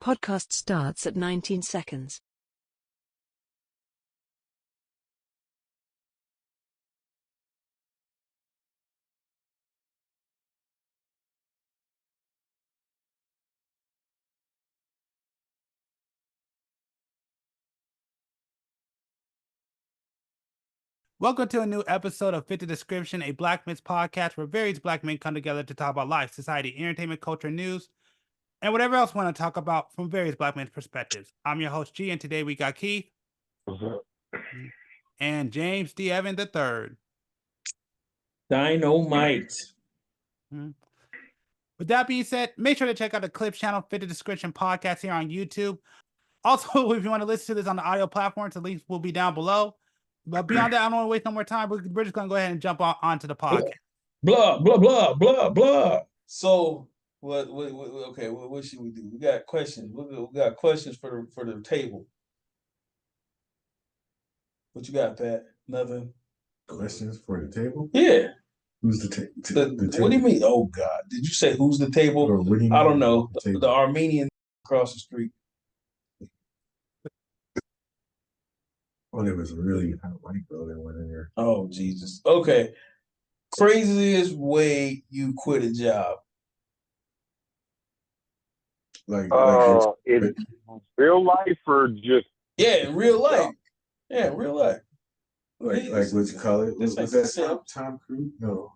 Podcast starts at 19 seconds. Welcome to a new episode of Fit the Description, a Black Men's podcast where various Black men come together to talk about life, society, entertainment, culture, news, and whatever else we want to talk about from various Black men's perspectives. I'm your host, G, and today we got Keith. What's up? And James D. Evan III. Dynamite. With that being said, make sure to check out the Clips channel, Fit the Description podcast here on YouTube. Also, if you want to listen to this on the audio platforms, the links will be down below. But beyond that, I don't want to waste no more time. We're just going to go ahead and jump onto the podcast. Blah, blah, blah, blah, blah. So, what should we do? We got questions. We got questions for the table. What you got, Pat? Nothing? Questions for the table? Yeah. Who's the table? What do you mean? Oh, God. Did you say who's the table? I don't know. The Armenian across the street. Oh, there was a really hot white girl that went in there. Oh, Jesus. Okay. Craziest way you quit a job. Like in real life or just... Yeah, in real life. Yeah, in real life. Like what you call it? Was that Tom Cruise? No.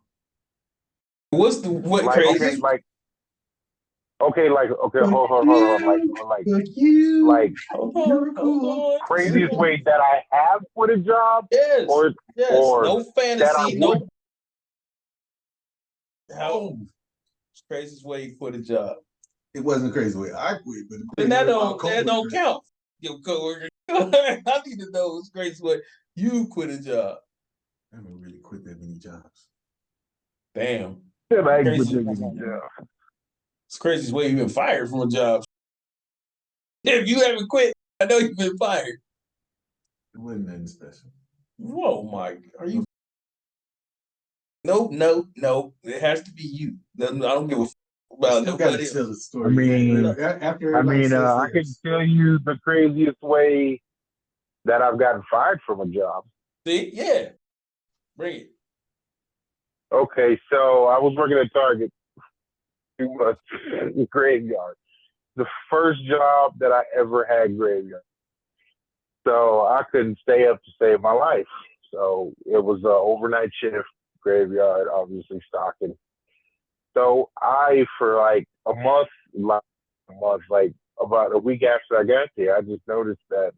What like, crazy? Hold on. Craziest way that I have quit a job? Yes. Or no fantasy, no. How? Craziest way you quit a job. It wasn't a crazy way I quit, but then that don't count. Your coworker. I need to know what's crazy way you quit a job. I haven't really quit that many jobs. Damn. Yeah. It's the craziest way you've been fired from a job. If you haven't quit, I know you've been fired. It wasn't nothing special. Whoa, Mike. Are you? No. It has to be you. I don't give a about nobody else. Tell the story. I can tell you the craziest way that I've gotten fired from a job. See? Yeah. Bring it. Okay, so I was working at Target. Graveyard. The first job that I ever had graveyard. So I couldn't stay up to save my life. So it was an overnight shift, graveyard, obviously stocking. So for like a month, like about a week after I got there, I just noticed that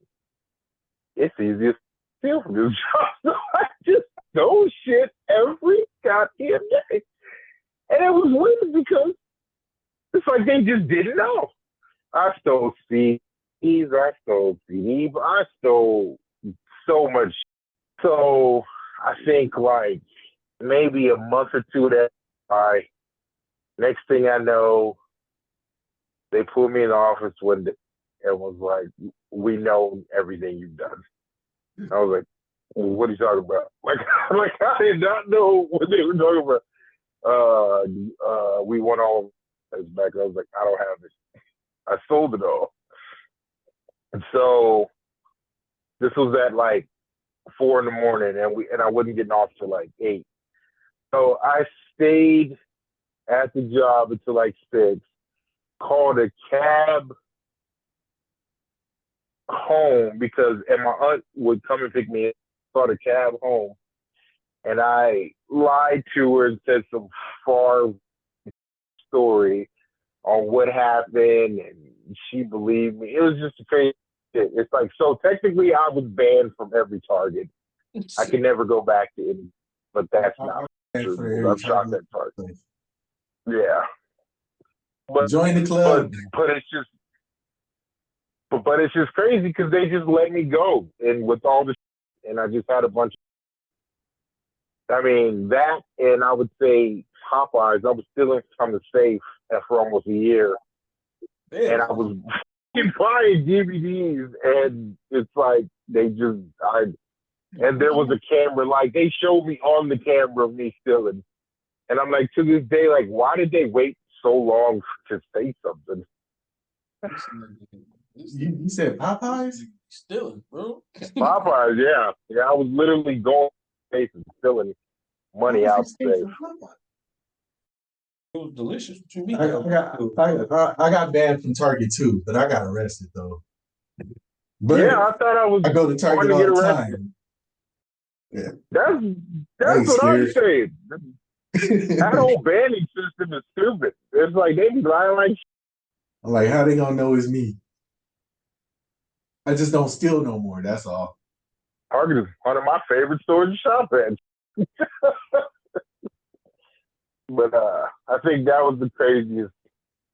it's easy to steal from this job. So I just stole shit every goddamn day. And it was weird because it's like they just didn't know. I stole CDs, I stole CDs, I stole so much. So I think like maybe a month or two that next thing I know, they pulled me in the office one day and was like, "We know everything you've done." I was like, well, "What are you talking about?" Like I did not know what they were talking about. We won all of back. I was like, "I don't have it. I sold it all." And so this was at like 4 in the morning, and I wasn't getting off till like 8. So I stayed at the job until like 6, called a cab home and my aunt would come and pick me up, called a cab home, and I lied to her and said some far story on what happened, and she believed me. It was just a crazy shit. It's like, so technically I was banned from every Target. I can never go back to any, but that's not true. I'm shocked at Target. Yeah. But join the club. But it's just crazy because they just let me go, and with all the and I just had a bunch of, I mean, that, and I would say Popeyes. I was stealing from the safe for almost a year. Damn. And I was buying DVDs, and it's like and there was a camera, like they showed me on the camera of me stealing. And I'm like, to this day, like, why did they wait so long to say something? You said Popeyes? Stealing, bro. Popeyes, yeah. Yeah, I was literally going and stealing money out the safe. It was delicious. What you mean? I got banned from Target too, but I got arrested though. But Yeah, I thought I was I go to Target going to all get the arrested. time. Yeah. That's what I'm saying. I'm That whole banning system is stupid. It's like they be lying like like, how they gonna know it's me? I just don't steal no more. That's all. Target is one of my favorite stores to shop at. But I think that was the craziest.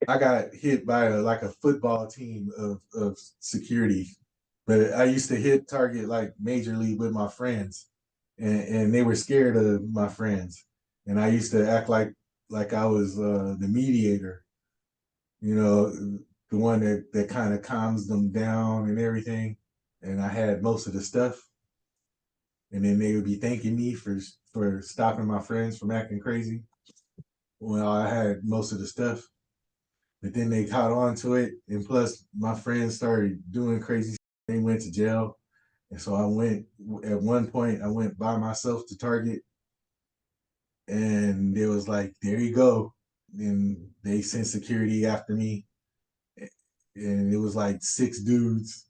I got hit by a football team of security, but I used to hit Target like majorly with my friends, and they were scared of my friends, and I used to act like I was the mediator, you know, the one that kind of calms them down and everything, and I had most of the stuff, and then they would be thanking me for stopping my friends from acting crazy. Well, I had most of the stuff. But then they caught on to it, and plus my friends started doing crazy. They went to jail, and so I went. At one point, I went by myself to Target, and it was like, "There you go." And they sent security after me, and it was like six dudes,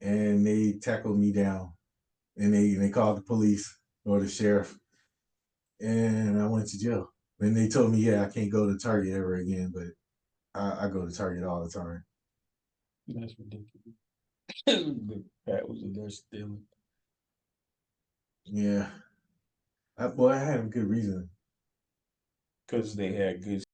and they tackled me down, and they called the police or the sheriff, and I went to jail. And they told me, "Yeah, I can't go to Target ever again," but I go to Target all the time. That's ridiculous. Pat was in there stealing. Yeah. I had a good reason. Because they had good.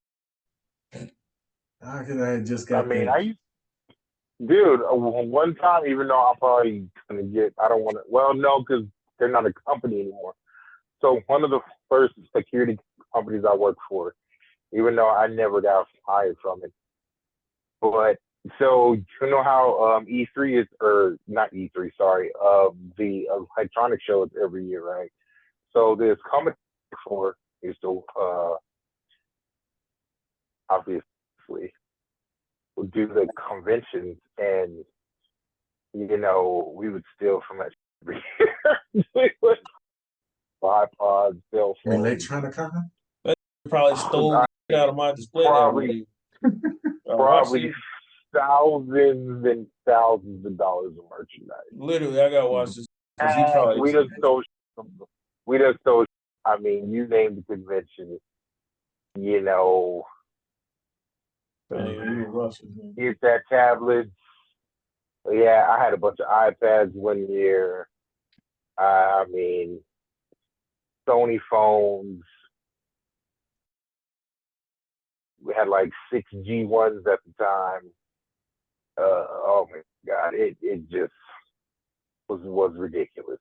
I had just got Dude, one time, even though I'm probably gonna get, I don't want to. Well, no, because they're not a company anymore. So one of the first security companies I worked for, even though I never got hired from it, but so you know how E3 is, or not E3, sorry, the electronic show is every year, right? So this company for used to obviously do the conventions, and you know we would steal from that every year. We would iPods, cell phones. Electronica? Probably stole the out of my display. Probably thousands and thousands of dollars of merchandise. Literally, I gotta watch this because he probably we just stole. I mean, you name the convention, you know. Get that tablets. Yeah, I had a bunch of iPads one year. I mean, Sony phones. We had like 6 G1s at the time. Oh my God, it just was ridiculous.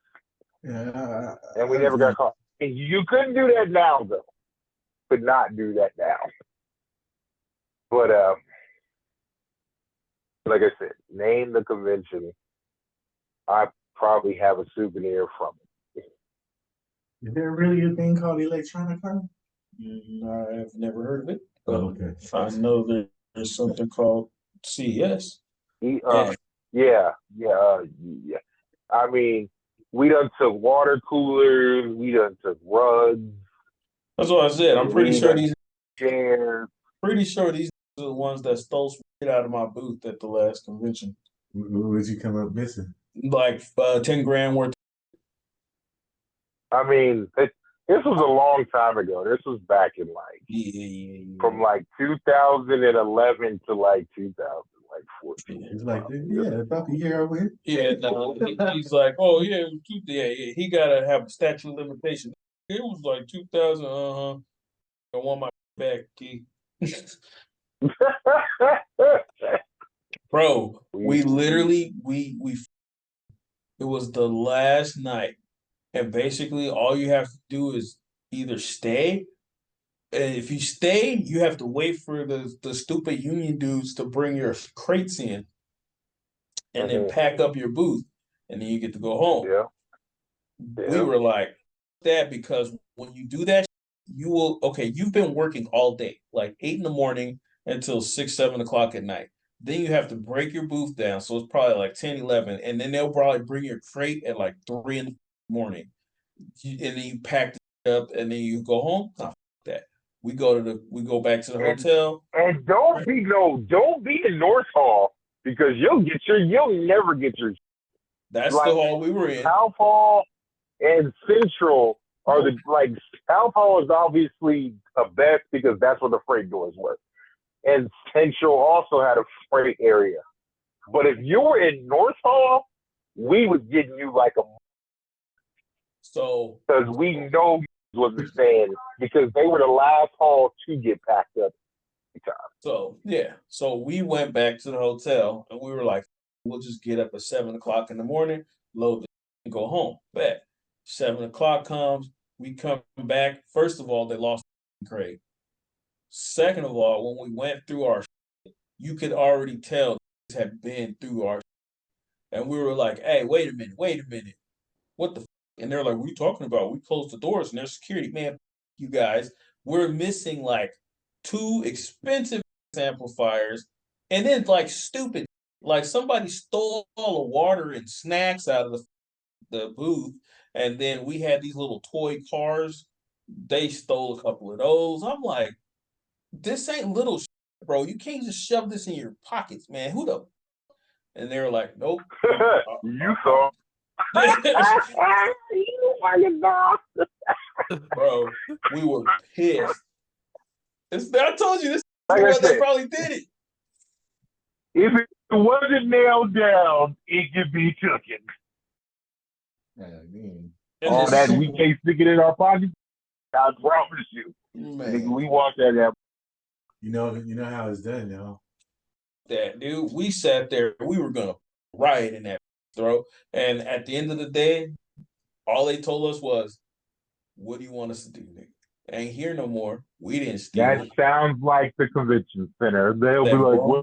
Yeah, and we never got caught. And you couldn't do that now, though. Could not do that now. But like I said, name the convention. I probably have a souvenir from it. Is there really a thing called electronica? I've never heard of it. Oh, okay. I know there's something called CES. Yeah. I mean, we done took water coolers. We done took rugs. That's what I said. I'm pretty sure these chairs. Pretty sure these are the ones that stole some shit out of my booth at the last convention. What did you come up missing? Like 10 grand worth. I mean, this was a long time ago. This was back in like from like 2011 to like 2014. It's like, yeah, about the year I went. Yeah, no, he's like, oh yeah, it was yeah. He gotta have a statute of limitation. It was like 2000. I want my back, Key. Bro, we literally it was the last night, and basically all you have to do is either stay, and if you stay, you have to wait for the stupid union dudes to bring your crates in, and then pack up your booth, and then you get to go home. Yeah. We were like that because when you do that, you will you've been working all day, like 8 in the morning until 6, 7 o'clock at night. Then you have to break your booth down. So it's probably like 10, 11. And then they'll probably bring your crate at like 3 in the morning. And then you pack it up and then you go home. Nah, that. We go back to the hotel. And don't be in North Hall because you'll never get your. That's the hall we were in. South Hall and Central are South Hall is obviously the best because that's where the freight doors were. And Central also had a freight area. But if you were in North Hall, we was getting you like a. So. Because we know you wasn't staying because they were the last hall to get packed up. So, yeah. So we went back to the hotel and we were like, we'll just get up at 7 o'clock in the morning, load the and go home. Back. 7 o'clock comes, we come back. First of all, they lost Craig. Second of all, when we went through our you could already tell this had been through our and we were like, hey, wait a minute. What the and they're like, what are you talking about? We closed the doors and there's security. Man, you guys, we're missing like 2 expensive amplifiers and then like stupid, like somebody stole all the water and snacks out of the booth. And then we had these little toy cars. They stole a couple of those. I'm like, this ain't little shit, bro. You can't just shove this in your pockets, man. Who the? And they were like, nope. You saw. You fucking dog. Bro, we were pissed. I told you this Like I is why they said, probably did it. if it wasn't nailed down, it could be taken. All that we can't stick it in our pocket. I promise you. Man. We walked that. You know how it's done, y'all. That dude, we sat there, we were gonna riot in that throw. And at the end of the day, all they told us was, what do you want us to do, nigga? Ain't here no more. We didn't steal. That sounds like the convention center. They'll be like, well,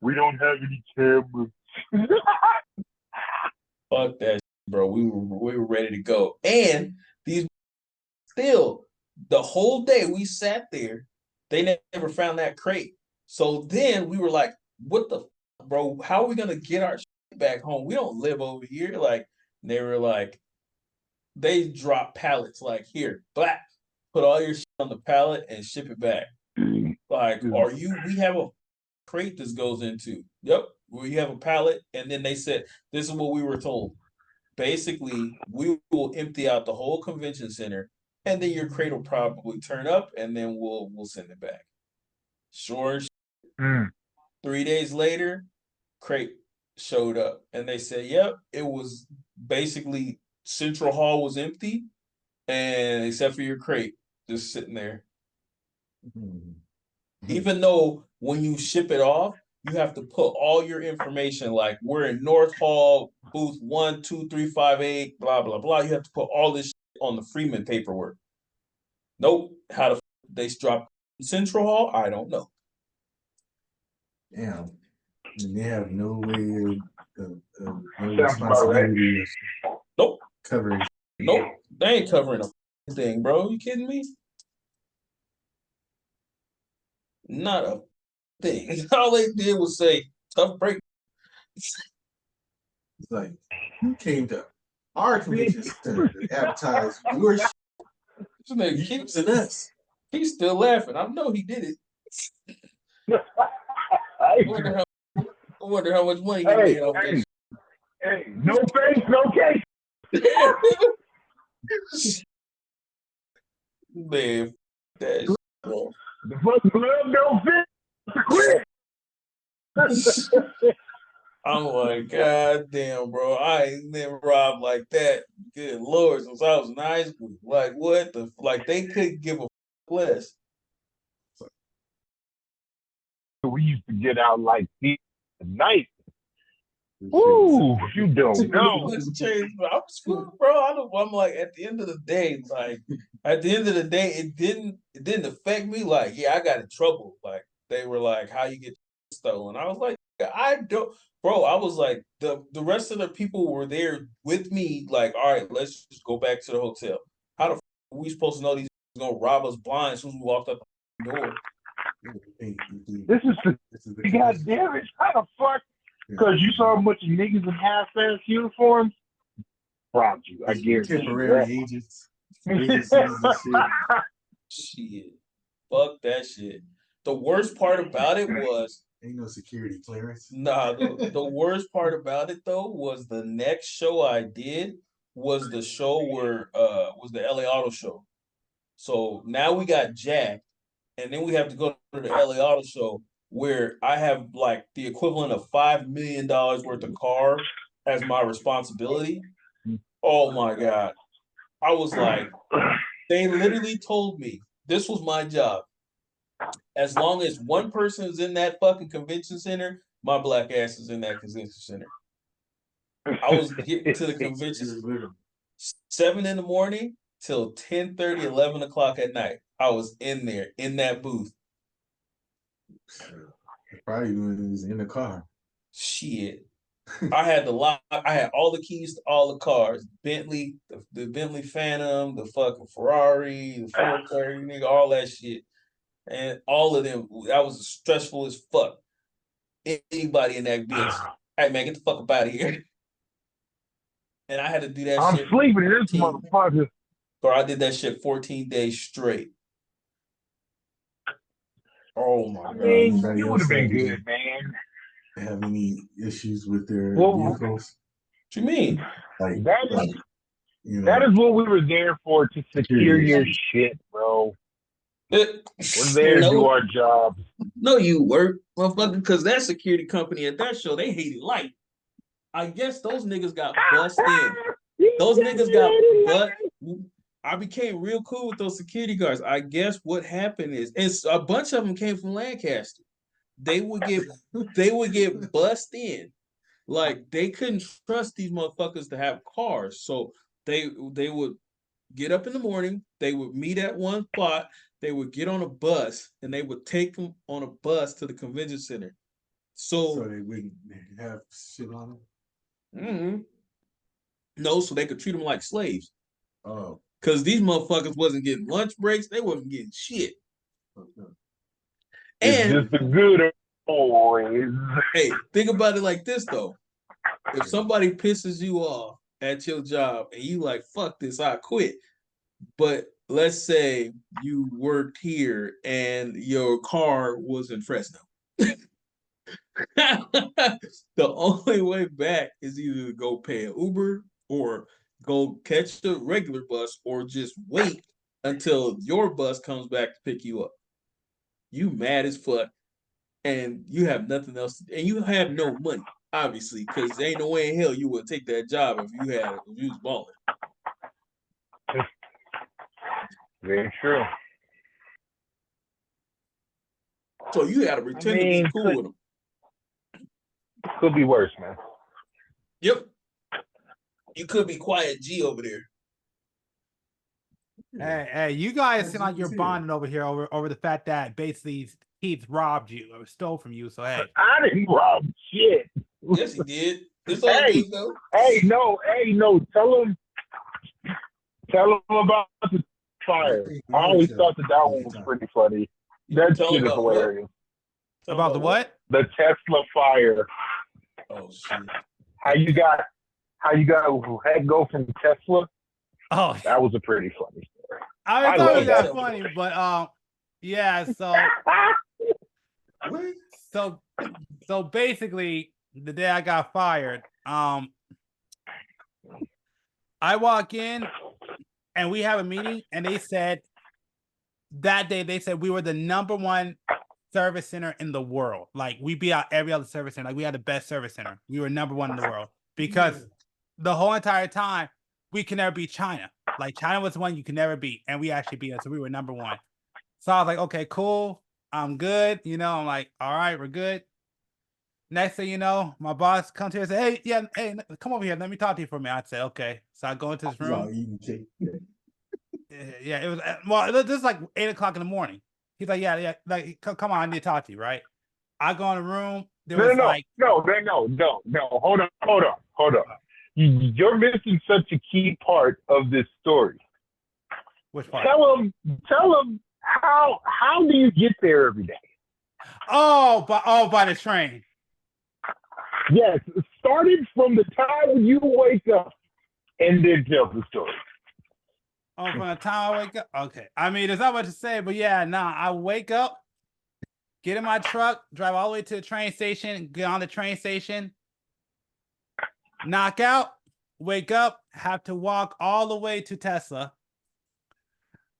we don't have any cameras. Fuck that shit, bro. We were ready to go. And these still the whole day we sat there, they never found that crate. So then we were like, what the bro? How are we gonna get our shit back home? We don't live over here. Like they were like, they dropped pallets like here, black, put all your shit on the pallet and ship it back. Like, we have a crate this goes into. Yep, we have a pallet, and then they said, this is what we were told. Basically, we will empty out the whole convention center, and then your crate will probably turn up, and then we'll send it back. Sure. 3 days later, crate showed up, and they said, yep, it was basically Central Hall was empty, and except for your crate just sitting there. Even though when you ship it off, you have to put all your information, like we're in North Hall, booth 12358, blah, blah, blah. You have to put all this on the Freeman paperwork. Nope. How the they dropped Central Hall? I don't know. Damn. And they have no way of no responsibility. Nope. Covering. Nope. They ain't covering a thing, bro. You kidding me? Not a thing. All they did was say, tough break. It's like, you came to our convention center to advertise your shit. This nigga keeps us. He's still laughing. I know he did it. I wonder how much money he made off this. Hey, no face, no case. Man, that shit, bro. The fucking glove don't fit. I'm like, God damn, bro. I ain't never robbed like that. Good Lord, since I was in high school. Like, what the? Like, they couldn't give a less. We used to get out like at night. Ooh, you don't know. I'm screwed, bro. I'm like, at the end of the day, it didn't affect me. Like, yeah, I got in trouble. Like, they were like, how you get stolen? I was like, I don't, bro. I was like, the rest of the people were there with me. Like, all right, let's just go back to the hotel. How the f are we supposed to know these gonna rob us blind as soon as we walked up the door? This is the goddamn it. How the fuck? Because you saw a bunch of niggas in half-ass uniforms. Robbed you. I guarantee temporary you. agents. Agencies and shit. Shit. Fuck that shit. The worst part about it was Ain't no security clearance. the worst part about it though was the next show I did was the show where was the LA Auto Show. So now we got Jack, and then we have to go to the LA Auto Show where I have like the equivalent of $5 million worth of car as my responsibility. Oh my God. I was like, they literally told me this was my job. As long as one person is in that fucking convention center, my black ass is in that convention center. I was getting to the convention 7 in the morning till 10:30, 11 o'clock at night. I was in there, in that booth. Probably when he was in the car. Shit. I had the lock. I had all the keys to all the cars. Bentley, the Bentley Phantom, the fucking Ferrari, the Ford Ferrari, nigga, all that shit. And all of them, that was stressful as fuck. Anybody in that bitch, hey man, get the fuck up out of here. And I had to do that I'm shit. I'm sleeping in this motherfucker. Bro, I did that shit 14 days straight. Oh my God. You would have been good, man. Have any issues with their vehicles? What you mean? Like that you know, that is what we were there for, to secure your shit, bro. We're there to do our job. No, you work, motherfucker, because that security company at that show, they hated light. I guess those niggas got bust in. Those niggas got but I became real cool with those security guards. I guess what happened is, and a bunch of them came from Lancaster. They would get bust in. Like they couldn't trust these motherfuckers to have cars. So they would get up in the morning, they would meet at one spot, they would get on a bus, and they would take them on a bus to the convention center. So they wouldn't have shit on them? Mm-hmm. No, so they could treat them like slaves. Oh. Because these motherfuckers wasn't getting lunch breaks, they wasn't getting shit. Okay. It's And just the good boys. Hey, think about it like this though. If somebody pisses you off at your job and you like, fuck this, I quit. But let's say you worked here and your car was in Fresno. The only way back is either to go pay an Uber or go catch the regular bus or just wait until your bus comes back to pick you up. You mad as fuck and you have nothing else and you have no money, obviously, because there ain't no way in hell you would take that job if you was balling. Very true. So you gotta pretend to be cool with them. Could be worse, man. Yep. You could be quiet G over there. Hey, you guys seem like you're bonding over here over the fact that basically Keith robbed you or stole from you. So hey, I didn't rob shit. Yes, he did. It's all good though. Hey, no. Tell him about the fire. I always thought that one was pretty funny. That shit is hilarious. About the what? The Tesla fire. Oh shit! How you got head go from Tesla? Oh, that was a pretty funny story. I thought it was that funny, but yeah. So basically, the day I got fired, I walk in and we have a meeting, and they said that day we were the #1 service center in the world. Like we beat out every other service center. Like we had the best service center. We were #1 in the world because the whole entire time we could never beat China. Like China was the one you could never beat, and we actually beat us. So we were #1. So I was like, okay, cool. I'm good. I'm like, all right, we're good. Next thing you know, my boss comes here and says, hey, come over here. Let me talk to you for a minute. I'd say, okay. So I go into this room. Yeah, it was, this is like 8 o'clock in the morning. He's like, yeah, like, come on, I need to talk to you, right? I go in the room. No. Hold on. You're missing such a key part of this story. Which part? Tell him how do you get there every day? by the train. Yes, starting from the time you wake up and then tell the story. Oh, from the time I wake up. Okay. I mean, there's not much to say, but yeah, I wake up, get in my truck, drive all the way to the train station, get on the train station, knock out, wake up, have to walk all the way to Tesla.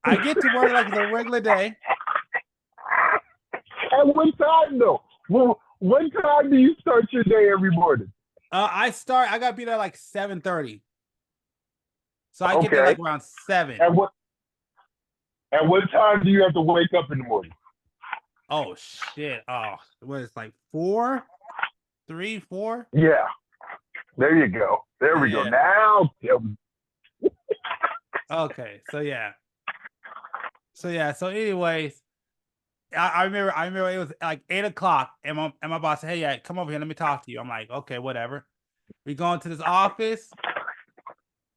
I get to work like it's a regular day. At what time though? Well, what time do you start your day every morning? I gotta be there like 7:30. So I get there like around 7. At what time do you have to wake up in the morning? Oh shit. Oh, what is like 4? 3, 4? Yeah. There you go. There we go. Now okay, so yeah. So anyways, I remember it was like 8 o'clock, and my boss said, "Hey, yeah, come over here, let me talk to you." I'm like, okay, whatever. We go into this office,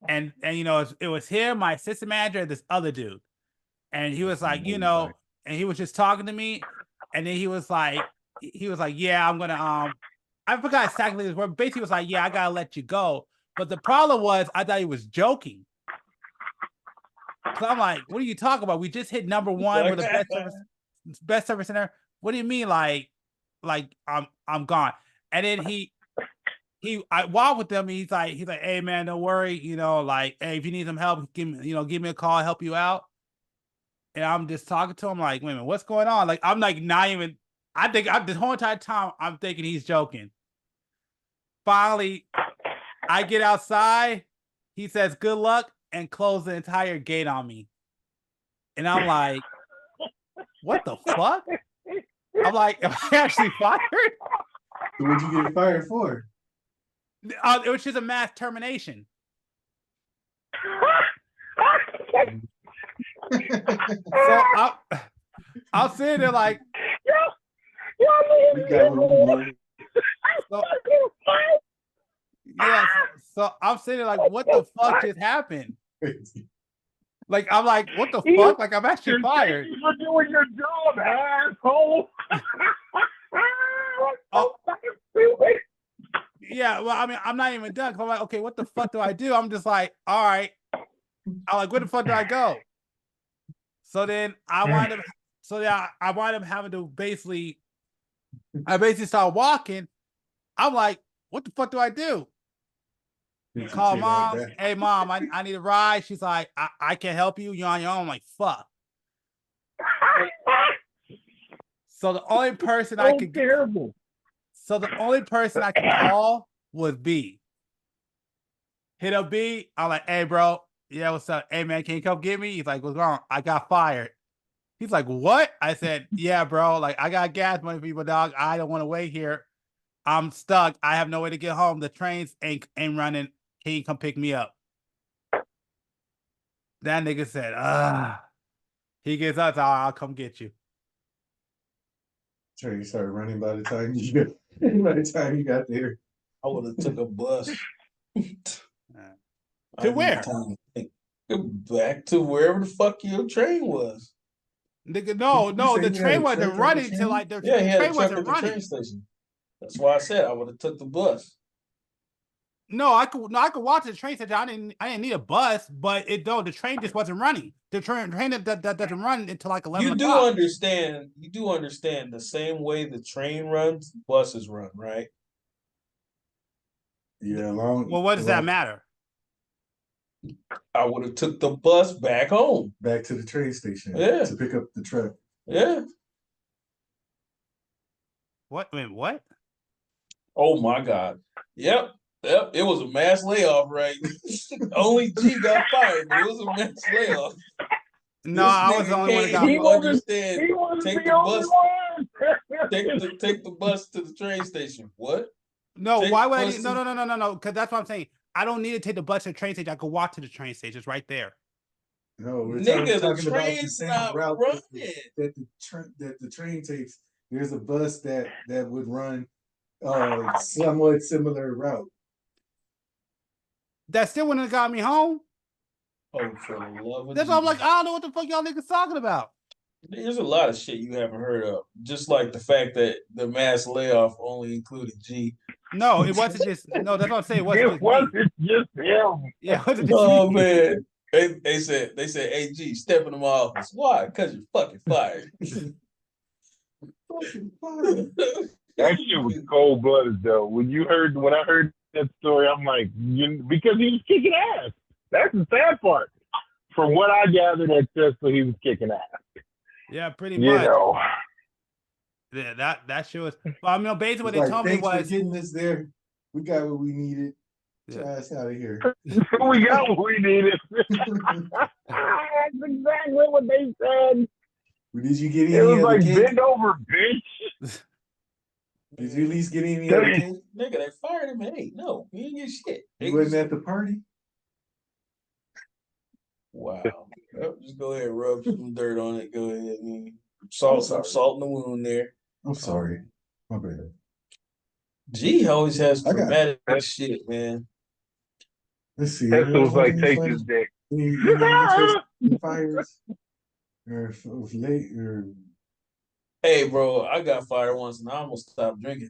and you know, it was him, my assistant manager, and this other dude. And he was like, you know, and he was just talking to me, and then he was like, yeah, I'm gonna I forgot exactly his word. Basically, he was like, yeah, I gotta let you go. But the problem was, I thought he was joking. So I'm like, what are you talking about? We just hit number 1 with the best service center. What do you mean, like I'm gone? And then I walked with them. He's like, hey man, don't worry. You know, like, hey, if you need some help, give me a call, help you out. And I'm just talking to him like, wait a minute, what's going on? Like, I'm like not even. I think this whole entire time I'm thinking he's joking. Finally, I get outside. He says, good luck, and close the entire gate on me. And I'm like, what the fuck? I'm like, am I actually fired? What'd you get fired for? It was just a mass termination. So I'll sit there like, so I'm sitting there like, what the fuck just happened? Like, I'm like, what the fuck? Like, I'm actually fired. You're doing your job, asshole. Yeah, well, I mean, I'm not even done. I'm like, okay, what the fuck do I do? I'm just like, all right. I'm like, where the fuck do I go? So then I wind up having to basically start walking. I'm like, what the fuck do I do? Call mom. Like, hey mom, I need a ride. She's like, I can't help you. You're on your own. I'm like, fuck. So the only person I could call was B. Hit up B. I'm like, hey bro, yeah, what's up? Hey man, can you come get me? He's like, what's wrong? I got fired. He's like, what? I said, yeah, bro. Like, I got gas money for you, dog. I don't want to wait here. I'm stuck. I have no way to get home. The trains ain't running. Can you come pick me up? That nigga said, he gets us. I'll come get you. Sure, you started running by the time you got there. I would have took a bus. To where? Back to wherever the fuck your train was. Nigga, no, the train wasn't running till like the train wasn't running. Train station. That's why I said I would have took the bus. No, I could watch the train station. I didn't need a bus, but the train just wasn't running. The train that doesn't run until like 11 o'clock. You do understand the same way the train runs, buses run, right? Yeah, well, what does that matter? I would have took the bus back home. Back to the train station. Yeah. To pick up the truck. Yeah. What? Wait, what? Oh my God. Yep. It was a mass layoff, right? Only G got fired, but it was a mass layoff. No, I was the only one that got fired. Understand. Take the bus to the train station. What? No, why would I need, no, because that's what I'm saying. I don't need to take the bus to the train station. I could walk to the train station. It's right there. No, we're Nigga, talking the about train's the same not route running. that the train takes. There's a bus that would run somewhat similar route. That still wouldn't have got me home. Oh, for the love of That's why I'm like, I don't know what the fuck y'all niggas talking about. There's a lot of shit you haven't heard of. Just like the fact that the mass layoff only included G. No, it wasn't just. No, that's what I'm saying. It wasn't It just me. wasn't just him. Yeah, it wasn't just Oh me. man. They said, hey G, step into my office. Why? Because you're fucking fired. Fucking fire. That shit was cold blooded though. When I heard that story, I'm like, because he was kicking ass. That's the sad part. From what I gathered at Tesla, he was kicking ass. Yeah, pretty You much. know. Yeah, that shit was. Well, I mean, basically what It's they told me thanks was. for getting us there. We got what we needed. Yeah. Try us out of here. We got what we needed. That's exactly what they said. Did you get any It was other like, cake? bend over, bitch. Did you at least get any other cake? Nigga, they fired him. Hey, no, he didn't get shit. You wasn't at the party? Wow. Well, just go ahead and rub some dirt on it. Go ahead and salt in the wound there. I'm sorry. My bad. G always has I got- dramatic shit, man. Let's see. Tesla was like, take Any this dick. interesting fires? Or late or Hey, bro, I got fired once and I almost stopped drinking.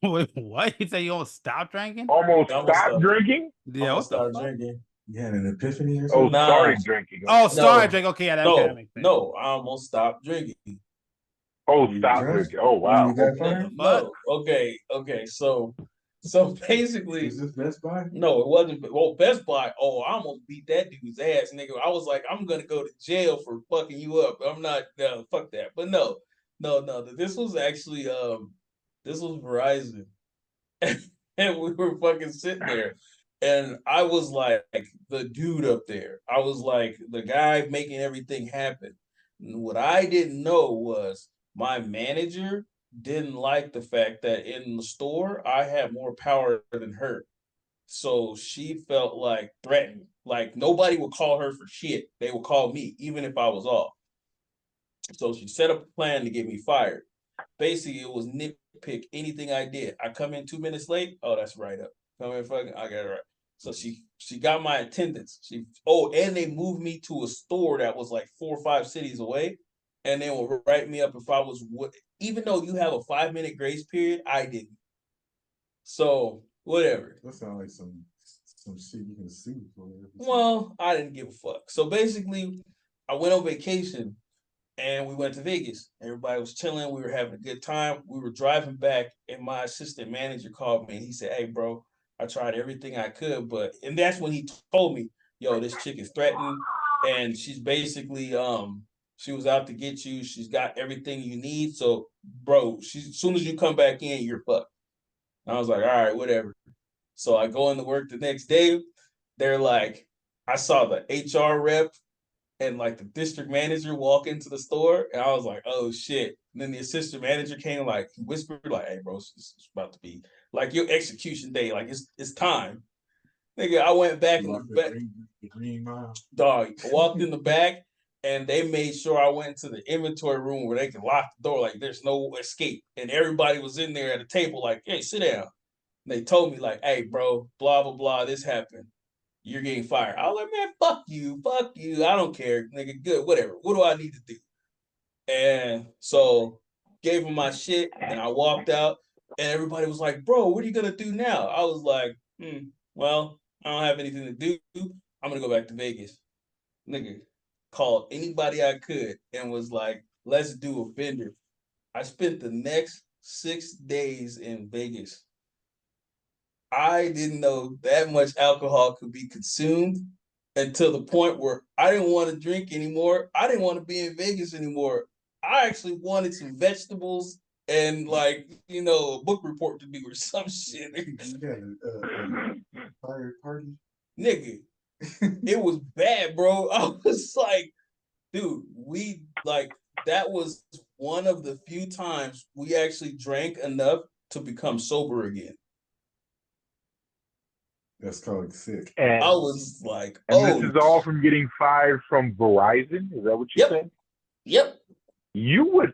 Wait, what? You say you don't stop drinking? Almost Almost stopped stopped. drinking? Yeah, Almost what the stopped fuck? drinking. you had an epiphany or Oh, something? Nah. started drinking. Oh, started No. drinking. Okay, yeah, that kinda makes sense. No, I almost stopped drinking. Oh, You stop drunk? drinking. Oh, wow. You got fired? No, okay. So basically, Is this Best Buy? no, it wasn't. Well, Best Buy. Oh, I almost beat that dude's ass, nigga. I was like, I'm gonna go to jail for fucking you up. I'm not. No, fuck that. But no. This was actually this was Verizon, and we were fucking sitting there, and I was like the dude up there. I was like the guy making everything happen. And what I didn't know was my manager didn't like the fact that in the store I had more power than her. So she felt like threatened. Like nobody would call her for shit. They would call me, even if I was off. So she set up a plan to get me fired. Basically, it was nitpick anything I did. I come in 2 minutes late. Oh, that's right up. Come in fucking, I got it right. So she got my attendance. And they moved me to a store that was like 4 or 5 cities away. And they will write me up if I was, even though you have a 5-minute grace period, I didn't. So whatever. That sounds like some shit you can sue for. Well, I didn't give a fuck. So basically, I went on vacation and we went to Vegas. Everybody was chilling. We were having a good time. We were driving back, and my assistant manager called me and he said, "Hey, bro, I tried everything I could, and that's when he told me, yo, this chick is threatened, and she's basically she was out to get you. She's got everything you need. So, bro, as soon as you come back in, you're fucked." And I was like, all right, whatever. So I go into work the next day. They're like, I saw the HR rep and like the district manager walk into the store, and I was like, oh shit. And then the assistant manager came, like, he whispered, like, hey, bro, it's about to be like your execution day. Like, it's time. Nigga, I went back in the green mile. Dog, I walked in the back, and they made sure I went to the inventory room where they could lock the door, like there's no escape. And everybody was in there at a table, like, hey, sit down. And they told me, like, hey, bro, blah, blah, blah, this happened. You're getting fired. I was like, man, fuck you. I don't care, nigga, good, whatever. What do I need to do? And so gave him my shit, and I walked out, and everybody was like, bro, what are you gonna do now? I was like, well, I don't have anything to do. I'm gonna go back to Vegas. Nigga, called anybody I could and was like, let's do a bender. I spent the next 6 days in Vegas. I didn't know that much alcohol could be consumed until the point where I didn't want to drink anymore. I didn't want to be in Vegas anymore. I actually wanted some vegetables and, like, a book report to do or some shit. You got a fire party? Nigga, it was bad, bro. I was like, dude, that was one of the few times we actually drank enough to become sober again. That's called sick. And I was like, this is all from getting fired from Verizon? Is that what you said? Yep. You would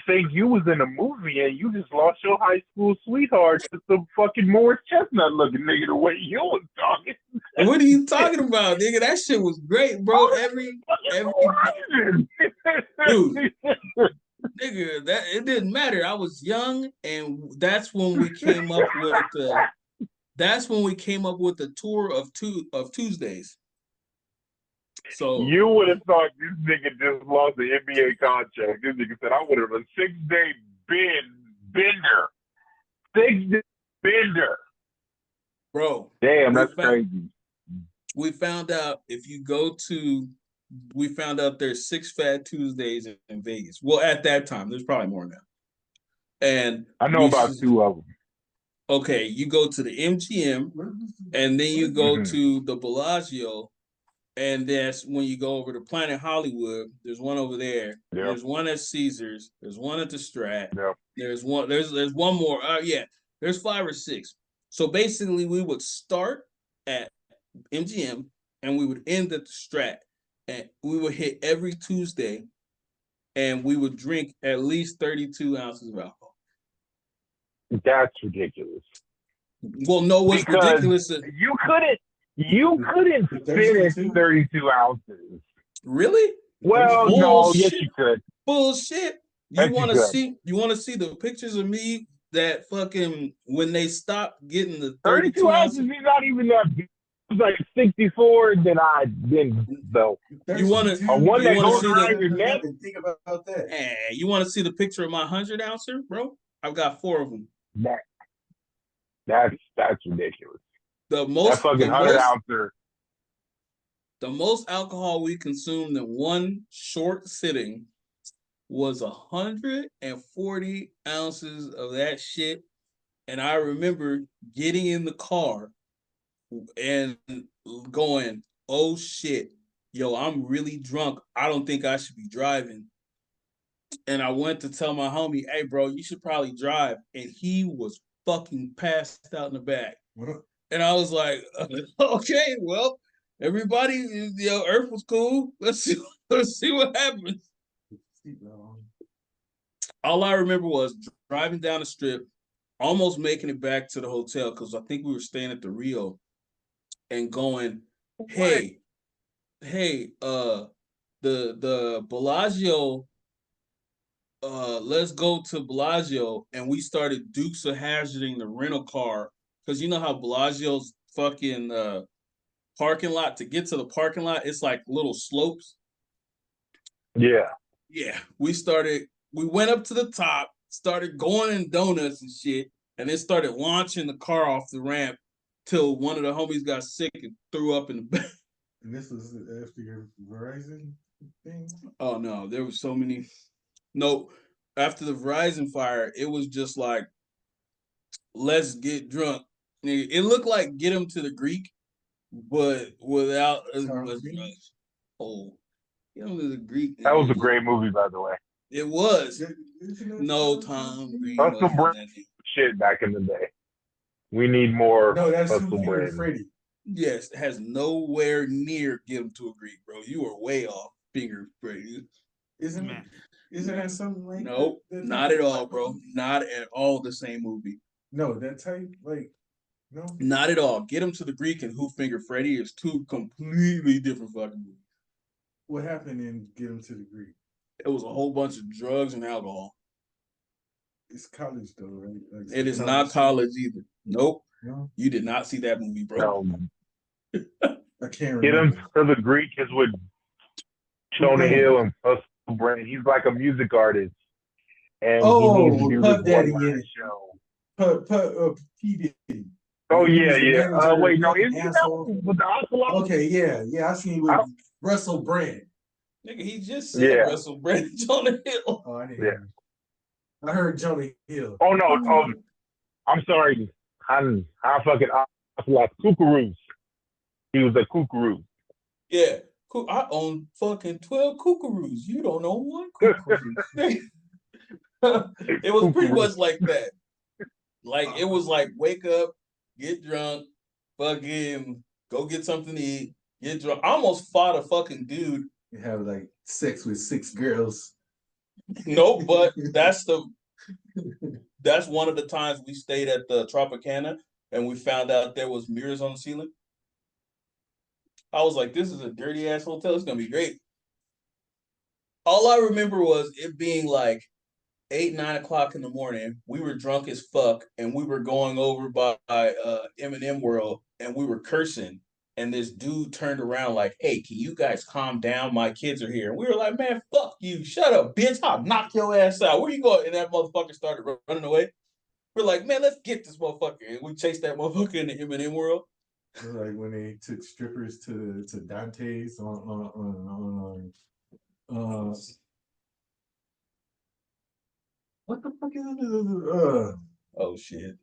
think you was in a movie and you just lost your high school sweetheart to some fucking Morris Chestnut looking nigga the way you was talking. What are you talking about, nigga? That shit was great, bro. Every dude, nigga, that it didn't matter. I was young, and that's when we came up with the. That's when we came up with the tour of Tuesdays. So you would have thought this nigga just lost the NBA contract. This nigga said, I would have a 6-day bender. 6-day bender. bro, Damn, that's crazy. We found out we found out there's 6 Fat Tuesdays in Vegas. Well, at that time, there's probably more now. And I know about 2 of them. Okay, you go to the MGM, and then you go to the Bellagio, and that's when you go over to Planet Hollywood. There's one over there. Yep. There's one at Caesars. There's one at the Strat. Yep. There's one more. There's 5 or 6. So basically, we would start at MGM and we would end at the Strat, and we would hit every Tuesday, and we would drink at least 32 ounces of alcohol. That's ridiculous. Well, no, what's ridiculous is you couldn't finish 32 ounces. Really? Well, no, yes you could. Bullshit. You want to see the pictures of me that fucking when they stopped getting the 32 ounces is not even that big. It was like 64, then though. You want to see think about that. You want to see the picture of my 100-ouncer, bro? I've got 4 of them. That's ridiculous. The most fucking 100-ouncer. The most alcohol we consumed in one short sitting was 140 ounces of that shit. And I remember getting in the car and going, oh shit, yo, I'm really drunk. I don't think I should be driving. And I went to tell my homie, hey, bro, you should probably drive. And he was fucking passed out in the back. And I was like, okay, well, everybody, Earth was cool. Let's see what happens. All I remember was driving down the strip, almost making it back to the hotel because I think we were staying at the Rio, and going, hey, the Bellagio. Let's go to Bellagio, and we started Dukes of Hazzarding the rental car because you know how Bellagio's fucking parking lot, to get to the parking lot, it's like little slopes. Yeah. We went up to the top, started going in donuts and shit, and then started launching the car off the ramp till one of the homies got sick and threw up in the back. And this was after your Verizon thing? Oh no, there was so many. No, after the Verizon fire, it was just like, let's get drunk. It looked like Get Him to the Greek, but without as much drugs. Oh, Get Him to the Greek. That was a great movie, by the way. It was. No, Tom Green. Hustle Brand shit back in the day. We need more. No, that's Hustle Brand. Freddy. Yes, it has nowhere near Get Him to a Greek, bro. You are way off, Finger Freddy. Isn't that something like Nope, that? not at all, bro. Not at all the same movie. No, that type, like, no. Not at all. Get Him to the Greek and Who Fingered Freddy is 2 completely different fucking movies. What happened in Get Him to the Greek? It was a whole bunch of drugs and alcohol. It's college though, right? Like, it is not college either. Nope. No? You did not see that movie, bro. No. I can't remember. Get Him to the Greek is with Jonah Hill and Hustle Brand. He's like a music artist. And he needs to do Puff this Daddy one in it. show. P. Diddy. Oh, yeah. Wait, no, is asshole with the Ocelot? Okay, yeah. I seen with Russell Brand. Nigga, he just said Russell Brand and Jonah Hill. Oh, I didn't hear. I heard Jonah Hill. Oh, no. I'm sorry. I'm fucking Ocelot. Kookaroos. He was a Kookaroo. Yeah. I own fucking 12 Kookaroos. You don't own one Kookaroo. It was pretty much like that. Like, it was like, wake up, get drunk, fucking go get something to eat, get drunk. I almost fought a fucking dude. You have like sex with 6 girls. No, but that's one of the times we stayed at the Tropicana and we found out there was mirrors on the ceiling. I was like, this is a dirty ass hotel. It's gonna be great. All I remember was it being like 8, 9 o'clock in the morning. We were drunk as fuck, and we were going over by M&M World, and we were cursing. And this dude turned around like, "Hey, can you guys calm down? My kids are here." And we were like, "Man, fuck you! Shut up, bitch! I'll knock your ass out. Where you going?" And that motherfucker started running away. We're like, "Man, let's get this motherfucker." And we chased that motherfucker in the M&M World. Like when they took strippers to Dante's on what the fuck is it? Oh shit!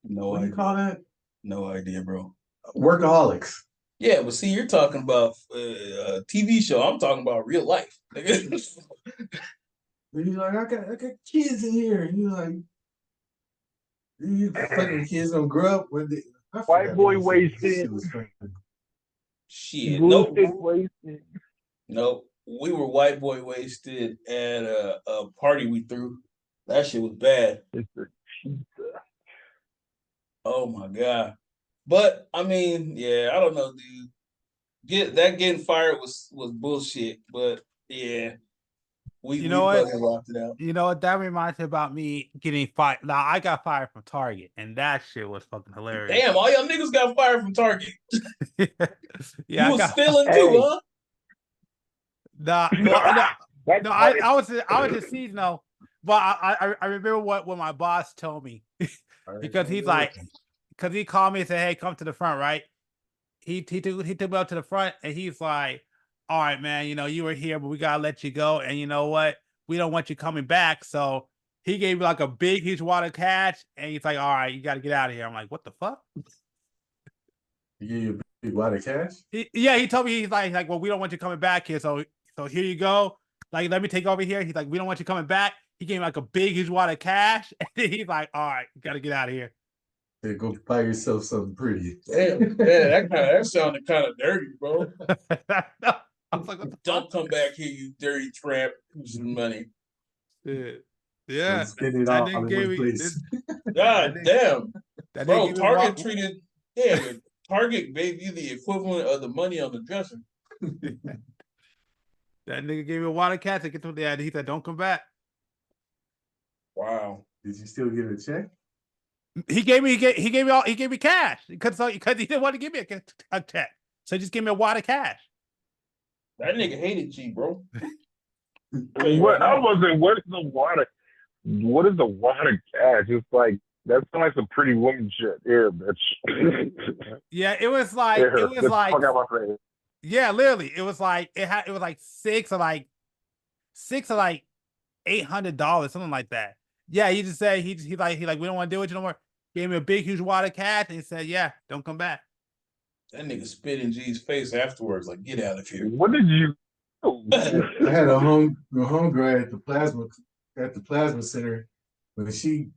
No What do idea. you call that? No idea, bro. Workaholics. Yeah, but see, you're talking about a TV show. I'm talking about real life. And you're like, I got kids in here, and you're like, you fucking kids don't grow up when they. White boy wasted. Shit, Blue nope, stick wasted. nope. We were white boy wasted at a party we threw. That shit was bad. It's the pizza. Oh my god. But I mean, yeah, I don't know, dude. Getting fired was bullshit. But yeah, we You know what? fucking rocked it out. You know what? That reminds me about me getting fired. Now I got fired from Target, and that shit was fucking hilarious. Damn, all y'all niggas got fired from Target. Yeah, You was stealing too, huh? Nah, no, I was just seasonal, but I remember what my boss told me because he's like, because he called me and said, "Hey, come to the front," right? He took me up to the front, and he's like, "All right, man, you were here, but we gotta let you go, and you know what? We don't want you coming back." So he gave me like a big, huge wad of cash, and he's like, "All right, you got to get out of here." I'm like, "What the fuck?" He gave you a big wad of cash? He told me, he's like, "Well, we don't want you coming back here, so here you go. Like, let me take over here." He's like, "We don't want you coming back." He gave me like a big, huge wad of cash, and then he's like, "All right, you got to get out of here." Hey, go buy yourself something pretty. Damn, yeah, that sounded kind of dirty, bro. I was like, "What the Don't fuck?" come back here, you dirty tramp. Here's some money. Yeah. Spend it That all nigga in gave one me place. God damn. that nigga Bro, gave me Target treated, but Target gave you the equivalent of the money on the dresser. that nigga gave me a wad of cash to get to the end. He said, "Don't come back." Wow. Did you still get a check? He gave me cash because he didn't want to give me a check. So he just gave me a wad of cash. That nigga hated G, bro. What I wasn't. What is the water? What is the water cash? It's like that sounds like some Pretty Woman shit. Here, bitch. Yeah, it was like Here, it was get the like fuck out my face. yeah, literally. It was like six or like $800, something like that. Yeah, he just said he like we don't want to deal with you no more. Gave me a big huge wad of cash and he said, "Yeah, don't come back." That nigga spit in G's face afterwards, like, get out of here. What did you? I had a homegirl at the plasma center when she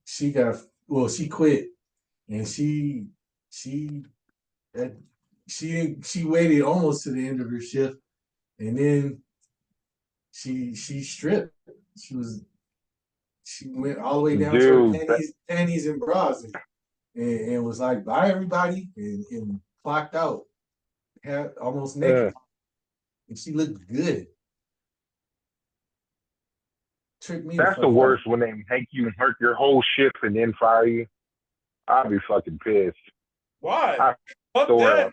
quit, and she waited almost to the end of her shift, and then she stripped. She went all the way down to her panties and bras, and was like, "Bye, everybody," and clocked out, almost naked, and she looked good. Tricked me. That's the worst when they make you work your whole shift and then fire you. I'd be fucking pissed. Why? Fuck that.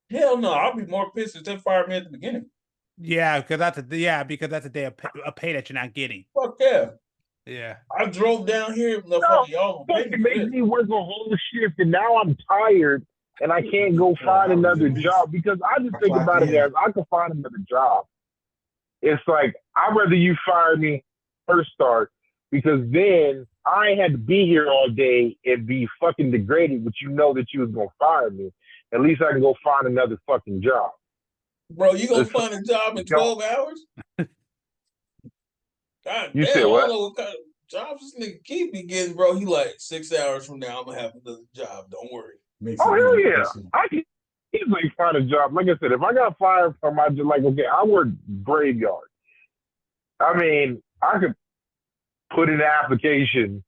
Hell no, I'll be more pissed if they fired me at the beginning. Yeah, because that's a day of pay that you're not getting. Fuck yeah. Yeah. I drove down here. Y'all make me work a whole shift, and now I'm tired, and I can't go find another job because I just think about it as I can find another job. It's like I'd rather you fire me first start because then I ain't had to be here all day and be fucking degraded, but you know that you was gonna fire me. At least I can go find another fucking job. Bro, you gonna find a job in 12 hours? God you damn, said what? I don't know what kind of jobs this nigga keep me getting, bro. He like 6 hours from now, I'm gonna have another job. Don't worry. Oh hell yeah, I can easily find a job. Like I said, if I got fired from my job, like okay, I work graveyard. I mean, I could put in an application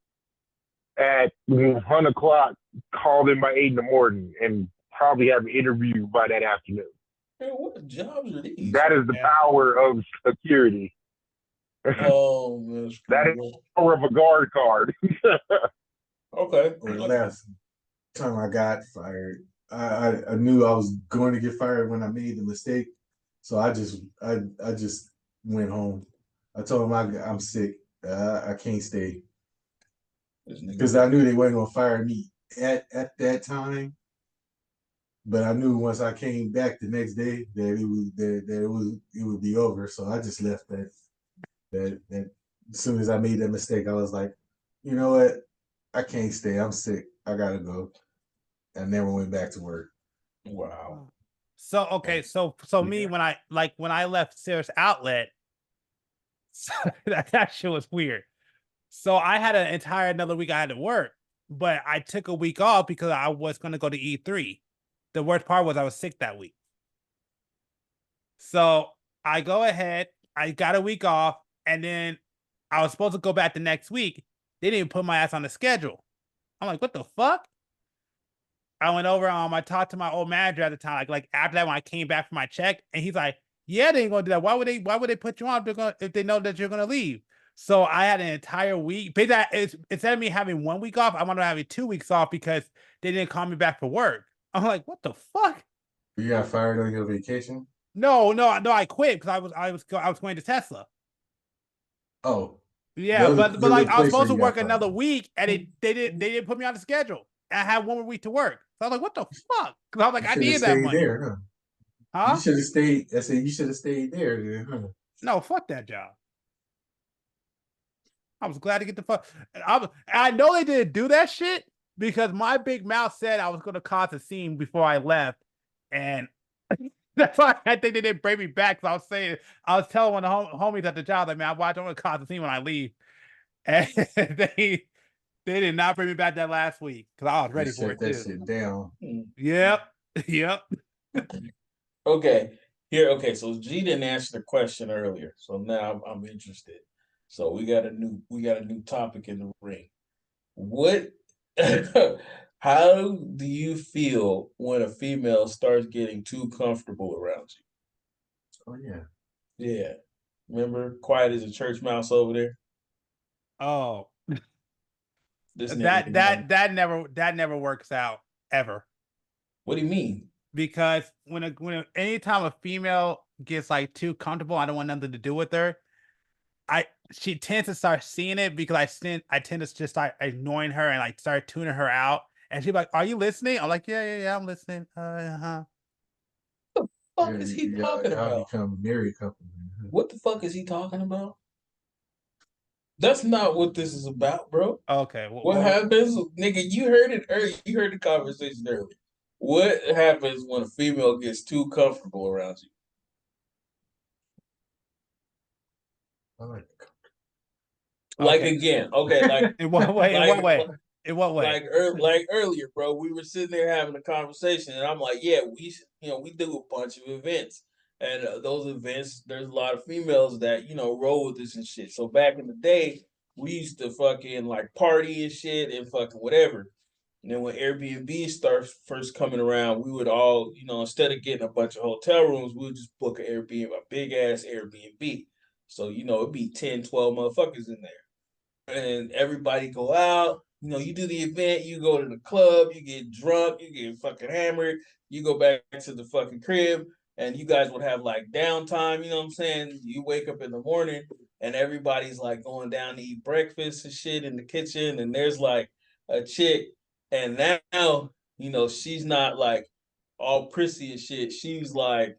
at 1 o'clock, call them by 8 in the morning, and probably have an interview by that afternoon. Man, what jobs are these? That is the power of security. Oh, man, that is the power of a guard card. Okay. Or last time I got fired, I knew I was going to get fired when I made the mistake, so I just went home. I told them I'm sick. I can't stay because I knew they weren't gonna fire me at that time. But I knew once I came back the next day that it would be over. So I just left that as soon as I made that mistake, I was like, you know what? I can't stay. I'm sick. I gotta go. I never went back to work. Wow. So okay, so me when I left Sears Outlet, so that shit was weird. So I had an entire another week I had to work, but I took a week off because I was going to go to E3. The worst part was I was sick that week. So I go ahead, I got a week off, and then I was supposed to go back the next week. They didn't even put my ass on the schedule. I'm like, what the fuck? I went over, I talked to my old manager at the time, like after that when I came back for my check, and he's like, yeah, they ain't gonna do that. Why would they put you on if they know that you're gonna leave? So I had an entire week. Instead of me having 1 week off, I wanted to have 2 weeks off because they didn't call me back for work. I'm like, what the fuck? You got fired on your vacation? No, I quit because I was going to Tesla. Oh, yeah, but like I was supposed to work another fired. week, and they didn't put me on the schedule. I had 1 more week to work. So I was like, what the fuck? Because I was like, I need that money. There, huh? You should have stayed. I said you should have stayed there. Then, huh? No, fuck that job. I was glad to get the fuck. I know they didn't do that shit because my big mouth said I was going to cause a scene before I left, and that's why I think they didn't bring me back. So I was telling one of the homies at the job, like, man, I don't want to cause a scene when I leave, and they did not bring me back that last week because I was ready for it too. Shit down. Yep. Okay. Okay. So G didn't answer the question earlier, so now I'm interested. So we got a new topic in the ring. What? How do you feel when a female starts getting too comfortable around you? Oh yeah. Yeah. Remember, quiet as a church mouse over there. Oh, This that never works out ever. What do you mean? Because anytime a female gets like too comfortable, I don't want nothing to do with her. She tends to start seeing it because I tend to just start ignoring her and like start tuning her out. And she's like, "Are you listening?" I'm like, "Yeah, I'm listening." What the fuck is he talking about? Become married couple. What the fuck is he talking about? That's not what this is about, bro. Okay. What happens, nigga? You heard it earlier. You heard the conversation earlier. What happens when a female gets too comfortable around you? I like Like again, okay, like in what way? In what way? Like earlier, bro. We were sitting there having a conversation, and I'm like, yeah, we do a bunch of events, and those events, there's a lot of females that roll with us and shit. So back in the day, we used to fucking like party and shit and fucking whatever. And then when Airbnb starts first coming around, we would all, instead of getting a bunch of hotel rooms, we would just book an Airbnb, a big ass Airbnb. So, it'd be 10, 12 motherfuckers in there. And everybody go out. You do the event, you go to the club, you get drunk, you get fucking hammered, you go back to the fucking crib, and you guys would have like downtime, you know what I'm saying? You wake up in the morning and everybody's like going down to eat breakfast and shit in the kitchen, and there's like a chick, and now, she's not like all prissy and shit. She's like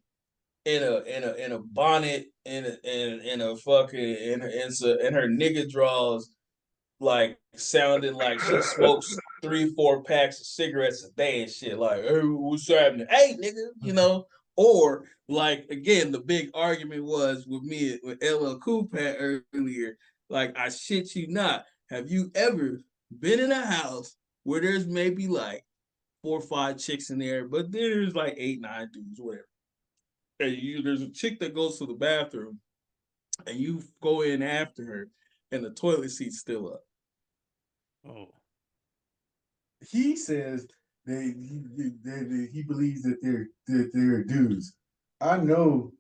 in a bonnet, in a fucking in her nigga drawers, like sounding like she smokes 3-4 packs of cigarettes a day and shit. Like, hey, what's happening? Hey, nigga, Or like again, the big argument was with me with LL Cool Pat earlier. Like, I shit you not. Have you ever been in a house where there's maybe like 4 or 5 chicks in there, but there's like 8, 9 dudes, whatever. And there's a chick that goes to the bathroom, and you go in after her, and the toilet seat's still up. Oh. He says he believes that they're dudes. I know.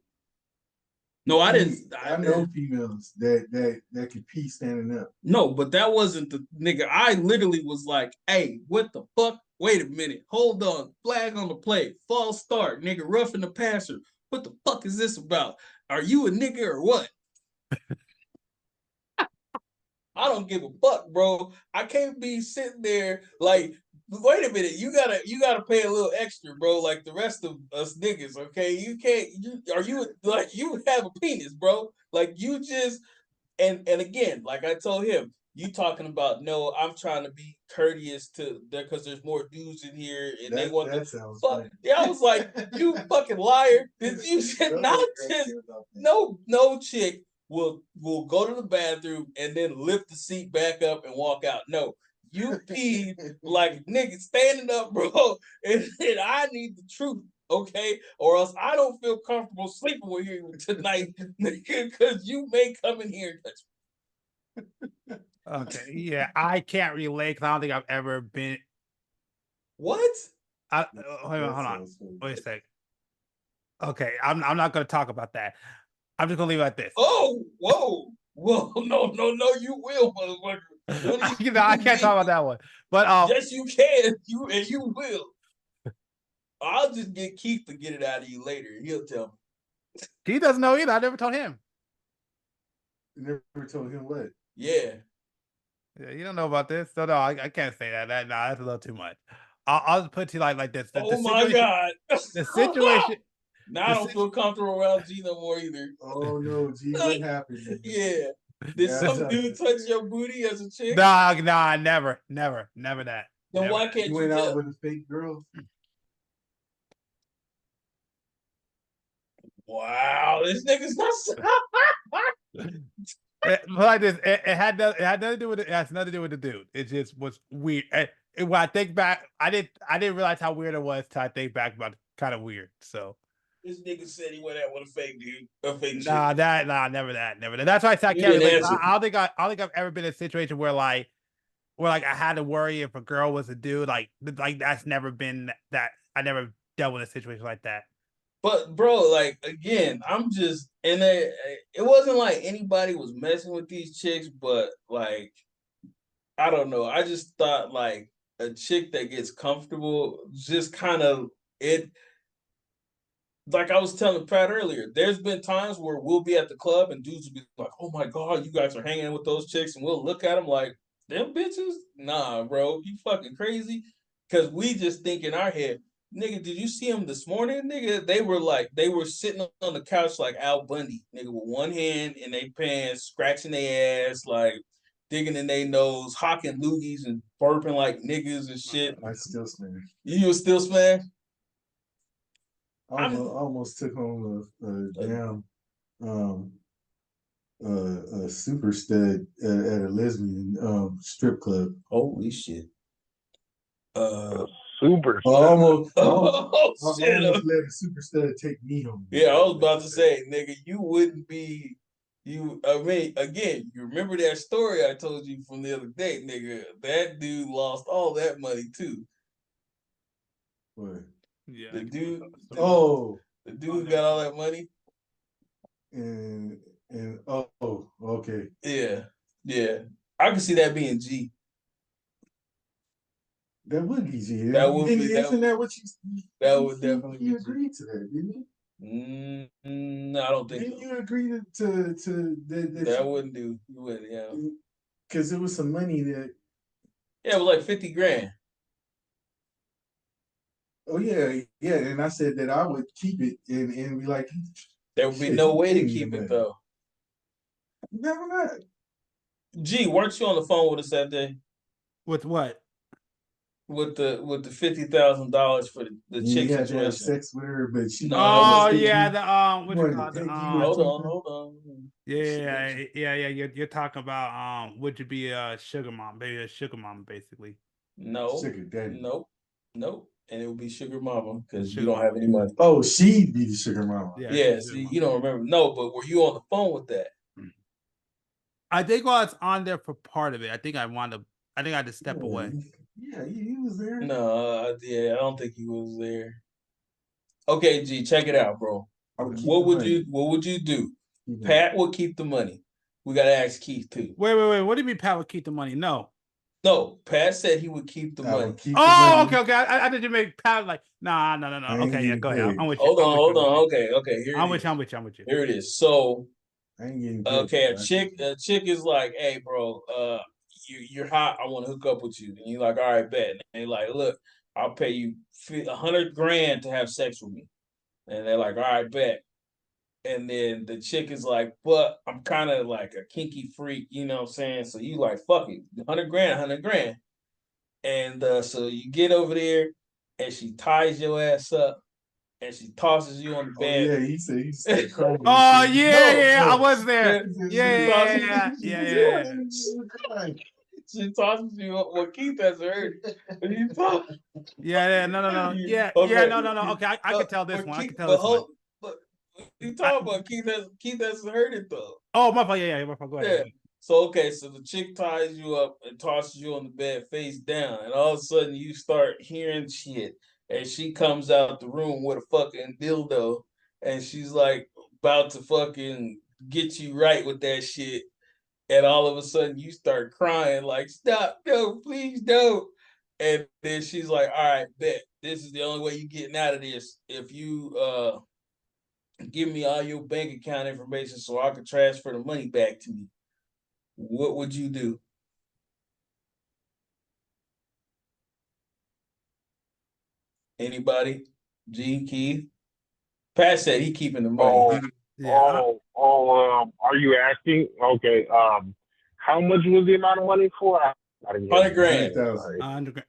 No, I didn't. I know females that can pee standing up. No, but that wasn't the nigga. I literally was like, "Hey, what the fuck? Wait a minute. Hold on. Flag on the play. False start. Nigga roughing the passer. What the fuck is this about? Are you a nigga or what?" I don't give a fuck, bro. I can't be sitting there like, wait a minute, you gotta pay a little extra, bro, like the rest of us niggas, okay? You can't you have a penis, bro. Like you just and again, like I told him, you talking about no, I'm trying to be courteous to there because there's more dudes in here and they want to fuck. Funny. Yeah, I was like, you fucking liar. Did you not just no chick will go to the bathroom and then lift the seat back up and walk out. No, you peed like nigga standing up, bro, and I need the truth, okay? Or else I don't feel comfortable sleeping with you tonight, nigga, because you may come in here and touch me. Okay, yeah, I can't relate because I don't think I've ever been. What? Hold on. Wait a sec. Okay, I'm not going to talk about that. I'm just going to leave it at this. Oh, whoa, no, you will, motherfucker. I can't talk about that one. But yes, you can. You will. I'll just get Keith to get it out of you later. He'll tell me. He doesn't know either. I never told him. You never told him what? Yeah. Yeah, you don't know about this. So no, I can't say that. That's a little too much. I'll just put it to you like this. Oh my God. The situation. Now I don't feel comfortable around G no more either. Oh no, G, what happened? Yeah. Did some dude touch your booty as a chick? Nah, never that. Then never. Why can't you went out with a fake girl? Wow, this nigga's not. Like this, it had nothing to do with it. It has nothing to do with the dude. It just was weird. When I think back, I didn't realize how weird it was till I think back about kind of weird. So this nigga said he went out with a fake dude, a fake chick. Never that. That's why I said I can't relate. I don't think I've ever been in a situation where I had to worry if a girl was a dude. Like that's never been that. I never dealt with a situation like that. But bro, like again, I'm just and it wasn't like anybody was messing with these chicks, but like I don't know. I just thought like a chick that gets comfortable, just kind of it. Like I was telling Pat earlier, there's been times where we'll be at the club and dudes will be like, "Oh my God, you guys are hanging with those chicks," and we'll look at them like, "Them bitches? Nah, bro, you fucking crazy." Because we just think in our head, nigga, did you see them this morning, nigga? They were sitting on the couch like Al Bundy, nigga, with one hand in their pants, scratching their ass, like digging in their nose, hawking loogies and burping like niggas and shit. I still smash. You was still smash? I almost took home a damn a super stud at a lesbian strip club. Holy shit. Super stud. Almost Shit. let a super stud take me home. Yeah, I was about to say, nigga, you wouldn't be I mean, again, you remember that story I told you from the other day, nigga. That dude lost all that money too. What? Yeah. The dude got all that money. And okay. Yeah. I can see that being G. That would be G. That would be. Isn't that what you? That would definitely. You agreed to that, didn't you? No, I don't think. Didn't you agree to that? Wouldn't do. You wouldn't, yeah. Because there was some money that. Yeah, it was like 50 grand. Oh yeah, and I said that I would keep it and be like. There would be no way to keep it though. Never not. Gee, weren't you on the phone with us that day? With what? With the $50,000 for the chick had situation. To have sex with her, but she. Oh yeah, the what you call it? Hold on. Yeah. You're talking about would you be a sugar mom, baby, a sugar mama, basically? No. Sugar daddy. Nope. And it would be sugar mama because you don't have any money. Oh, she'd be the sugar mama. Yeah. See, you don't remember. No, but were you on the phone with that? I think I was on there for part of it. I think I had to step away. Yeah, he was there. No, yeah, I don't think he was there. Okay, G, check it out, bro. What would you do? Pat will keep the money. We gotta ask Keith too. Wait. What do you mean Pat would keep the money? No, Pat said he would keep the money. Okay. I did you make Pat like no. Okay, yeah, go ahead. I'm with you. Hold on. Okay. Here I'm it with is. you. I'm with you. Here it is. So, I ain't getting okay, a chick is like, hey, bro, you're hot. I want to hook up with you. And you're like, all right, bet. And they're like, look, I'll pay you $100,000 to have sex with me. And they're like, all right, bet. And then the chick is like, but I'm kind of like a kinky freak, you know what I'm saying? So you like, fuck it, $100,000. And so you get over there and she ties your ass up and she tosses you on the bed. Yeah, he said crying. Oh, yeah, I was there. Yeah. She tosses you up. Well, Keith has heard. Yeah, no. Yeah, no. Okay, I can tell this one. I can tell this one. But you talking about Keith hasn't heard it though. Oh, my fault. Yeah, my fault. Go ahead. Yeah. So so the chick ties you up and tosses you on the bed face down, and all of a sudden you start hearing shit, and she comes out the room with a fucking dildo, and she's like about to fucking get you right with that shit, and all of a sudden you start crying like, stop, no, please don't. And then she's like, all right, bet. This is the only way you getting out of this. If you give me all your bank account information so I can transfer the money back to you. What would you do? Anybody? G, Keith? Pat said he keeping the money. Are you asking? Okay. How much was the amount of money for? $100,000.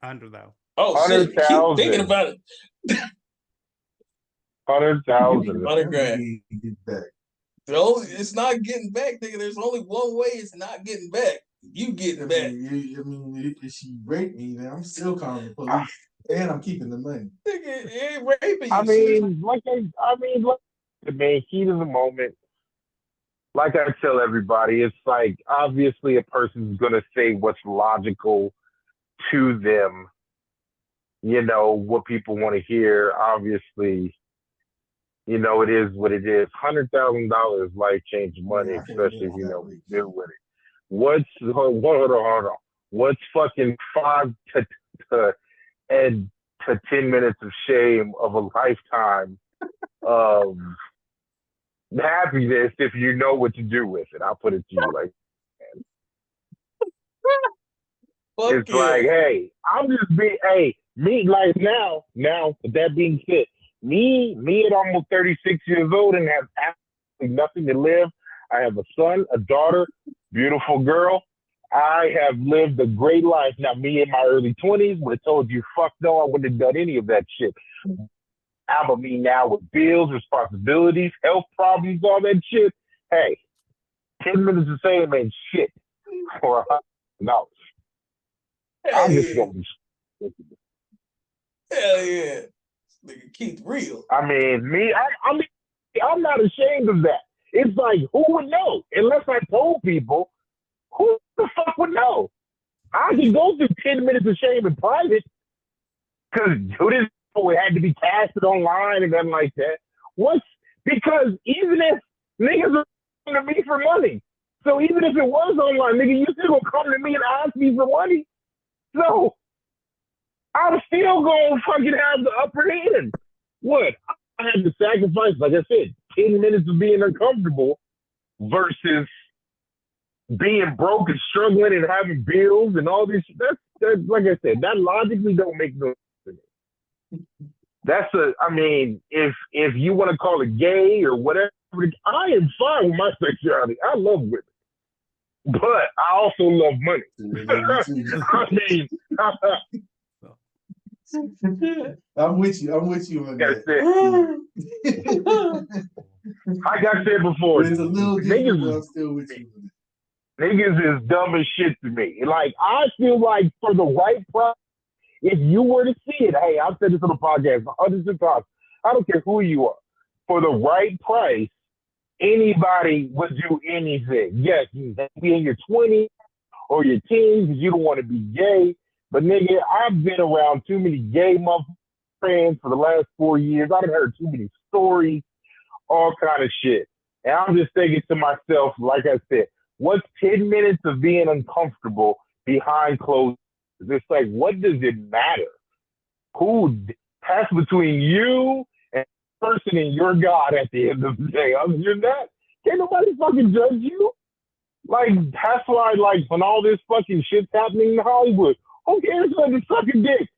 Under though. Oh, shit. Keep thinking about it. 100,000. $100,000. It's not getting back, nigga. There's only one way it's not getting back. You getting back. If she raped me, then I'm still calling the police. And I'm keeping the money. Nigga, it ain't raping you. Heat of the moment. Like I tell everybody, it's like obviously a person's gonna say what's logical to them. You know, what people want to hear. Obviously, you know, it is what it is. $100,000 life-changing money, especially if you know what to do with it. Hold on. What's fucking 5 to 10 minutes of shame of a lifetime of happiness if you know what to do with it? I'll put it to you like that. It's like, hey, I'm just me like now, with that being said, me at almost 36 years old and have absolutely nothing to live. I have a son, a daughter, beautiful girl. I have lived a great life. Now, me in my early 20s would have told you, fuck no, I wouldn't have done any of that shit. I'm a me now with bills, responsibilities, health problems, all that shit. Hey, 10 minutes of fame ain't shit for $100. I'm just going to be. Hell yeah. Nigga, Keith real. I mean, I'm not ashamed of that. It's like, who would know? Unless I told people, who the fuck would know? I could go through 10 minutes of shame in private because it had to be casted online and nothing like that. Because even if niggas are coming to me for money, so even if it was online, nigga, you still gonna come to me and ask me for money. So I'm still gonna fucking have the upper hand. What? I had to sacrifice, like I said, 10 minutes of being uncomfortable versus being broke and struggling and having bills and all this. That's like I said, that logically don't make no sense to me. If you want to call it gay or whatever, I am fine with my sexuality. I love women. But I also love money. I'm with you on that. Like I said before, it's a little different, but I'm still with you. Niggas is dumb as shit to me. Like, I feel like for the right price, if you were to see it, hey, I've said this on the podcast hundreds of times. I don't care who you are. For the right price, anybody would do anything. Yes, you have to be in your 20s or your teens because you don't want to be gay. But nigga, I've been around too many gay friends for the last 4 years. I've heard too many stories, all kind of shit. And I'm just thinking to myself, like I said, what's 10 minutes of being uncomfortable behind closed doors? It's like, what does it matter? Who that's between you and the person and your God at the end of the day. Other than that, can't nobody fucking judge you. Like, that's why, like, when all this fucking shit's happening in Hollywood, who cares about the sucking dick?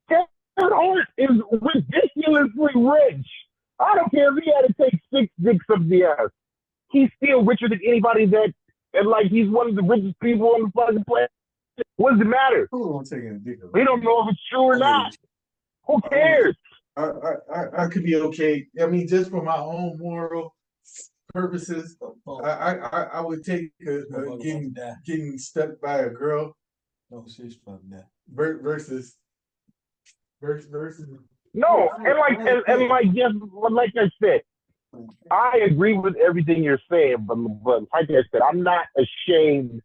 Kevin Hart is ridiculously rich. I don't care if he had to take 6 dicks up the ass. He's still richer than anybody that, and like, he's one of the richest people on the fucking planet. What does it matter? Who don't take a dick? We don't know if it's true or not. Who cares? I could be okay. I mean, just for my own moral purposes, I would take getting stuck by a girl. No, she's from that. Versus. No, and like, yes, like I said, I agree with everything you're saying, but like I said, I'm not ashamed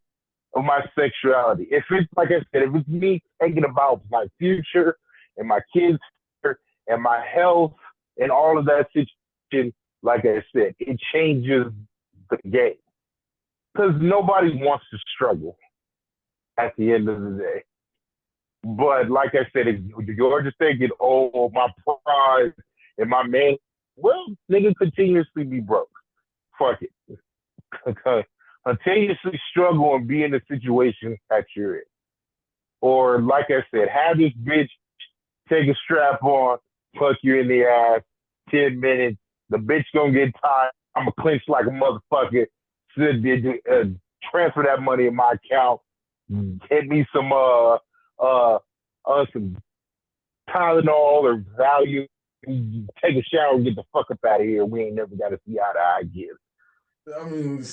of my sexuality. If it's, like I said, if it's me thinking about my future and my kids and my health and all of that situation, like I said, it changes the game. Because nobody wants to struggle at the end of the day. But like I said, if you're just thinking, oh, my pride and my man, well, nigga, continuously be broke. Fuck it. Continuously struggle and be in the situation that you're in. Or, like I said, have this bitch take a strap on, fuck you in the ass, 10 minutes, the bitch gonna get tired, I'm gonna clinch like a motherfucker, transfer that money in my account, get me some Tylenol or value, take a shower and get the fuck up out of here. We ain't never got to see eye to eye again. I mean,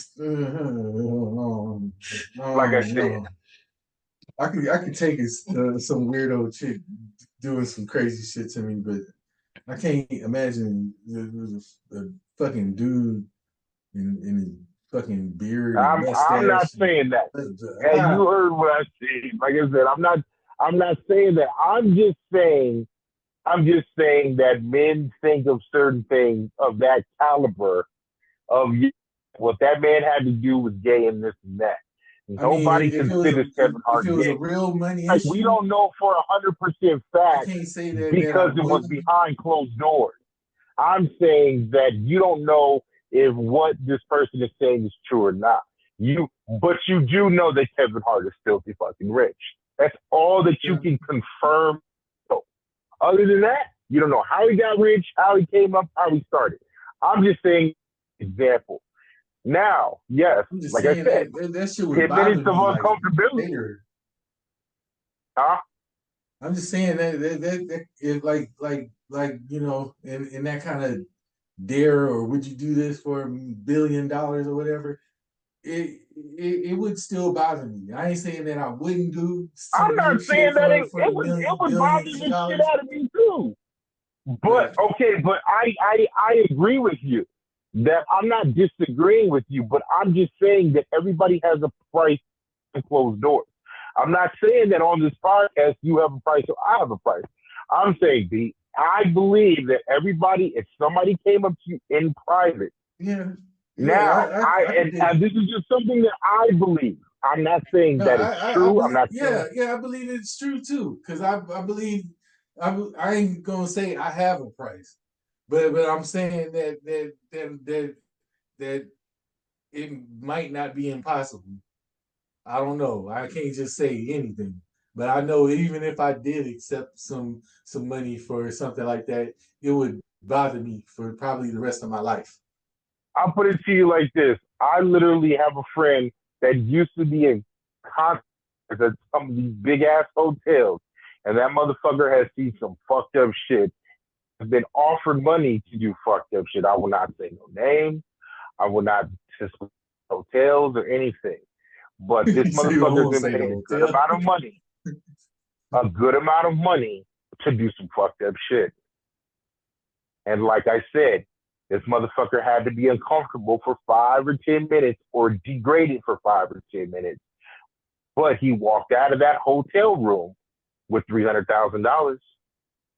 like I said, I could take some weirdo chick doing some crazy shit to me, but I can't imagine the fucking dude in his fucking beard. I'm not saying that. And you heard what I said. Like I said, I'm not saying that. I'm just saying that men think of certain things of that caliber of what that man had to do was gay and this and that. Nobody considers Kevin Hart gay. If it was a real money like, issue, we don't know for 100% fact I can't say that because it was behind closed doors. I'm saying that you don't know if what this person is saying is true or not. But you do know that Kevin Hart is filthy fucking rich. That's all that you can confirm. Other than that, you don't know how he got rich, how he came up, how he started. I'm just saying, example. Now, yes, like I said, that shit was 10 minutes of uncomfortability. Huh? I'm just saying that is like you know, in that kind of dare or would you do this for $1 billion or whatever, it would still bother me. I ain't saying that I wouldn't do. I'm not saying that it would bother the shit out of me too. But okay, but I agree with you that I'm not disagreeing with you, but I'm just saying that everybody has a price in closed doors. I'm not saying that on this podcast you have a price or I have a price. I'm saying, B, I believe that everybody, if somebody came up to you in private, now, and this is just something that I believe. I'm not saying that it's true. I'm not saying. Yeah, I believe it's true too. Because I believe I ain't gonna say I have a price, but I'm saying that it might not be impossible. I don't know. I can't just say anything. But I know even if I did accept some money for something like that, it would bother me for probably the rest of my life. I'll put it to you like this. I literally have a friend that used to be in concerts at some of these big-ass hotels, and that motherfucker has seen some fucked up shit, has been offered money to do fucked up shit. I will not say no names. I will not discuss hotels or anything. But this motherfucker's been paid a good amount of money to do some fucked up shit. And like I said, this motherfucker had to be uncomfortable for 5 or 10 minutes or degraded for 5 or 10 minutes. But he walked out of that hotel room with $300,000,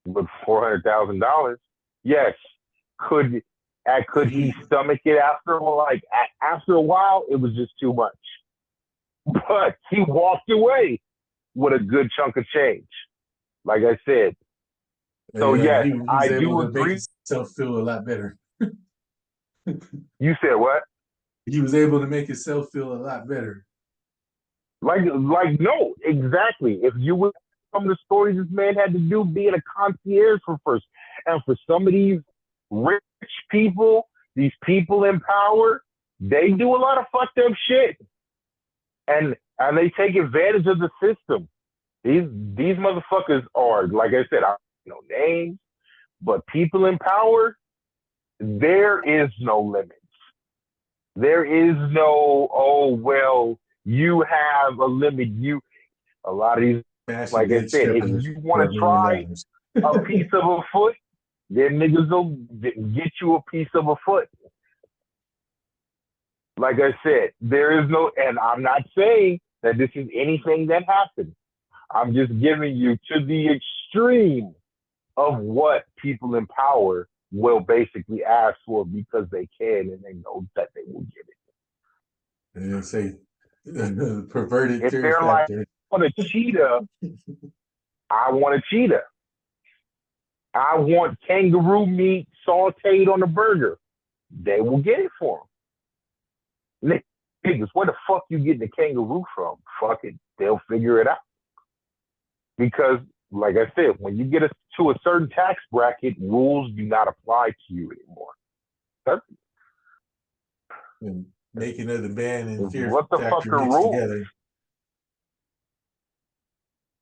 with $400,000. Yes, could he stomach it after after a while? It was just too much. But he walked away with a good chunk of change. Like I said. So yes, he was I able do to agree. make himself feel a lot better. You said what? He was able to make himself feel a lot better. Like no, exactly. If you would some of the stories this man had to do being a concierge for first, and for some of these rich people, these people in power, they do a lot of fucked up shit, and they take advantage of the system. These motherfuckers are, like I said, I don't know names, but people in power, there is no limits. There is no, oh well, you have a limit. A lot of these, like I said, if you want to try a piece of a foot, then niggas will get you a piece of a foot. Like I said, there is no, and I'm not saying that this is anything that happened. I'm just giving you to the extreme of what people in power will basically ask for because they can and they know that they will get it. And they say perverted if fear they're factor. like, I want a cheetah, I want a cheetah. I want kangaroo meat sauteed on a burger. They will get it for them. Niggas, where the fuck you getting the kangaroo from? Fuck it, they'll figure it out. Because, like I said, when you get to a certain tax bracket, rules do not apply to you anymore. And making of the band and fear what the factor fuck are mixed rules? together.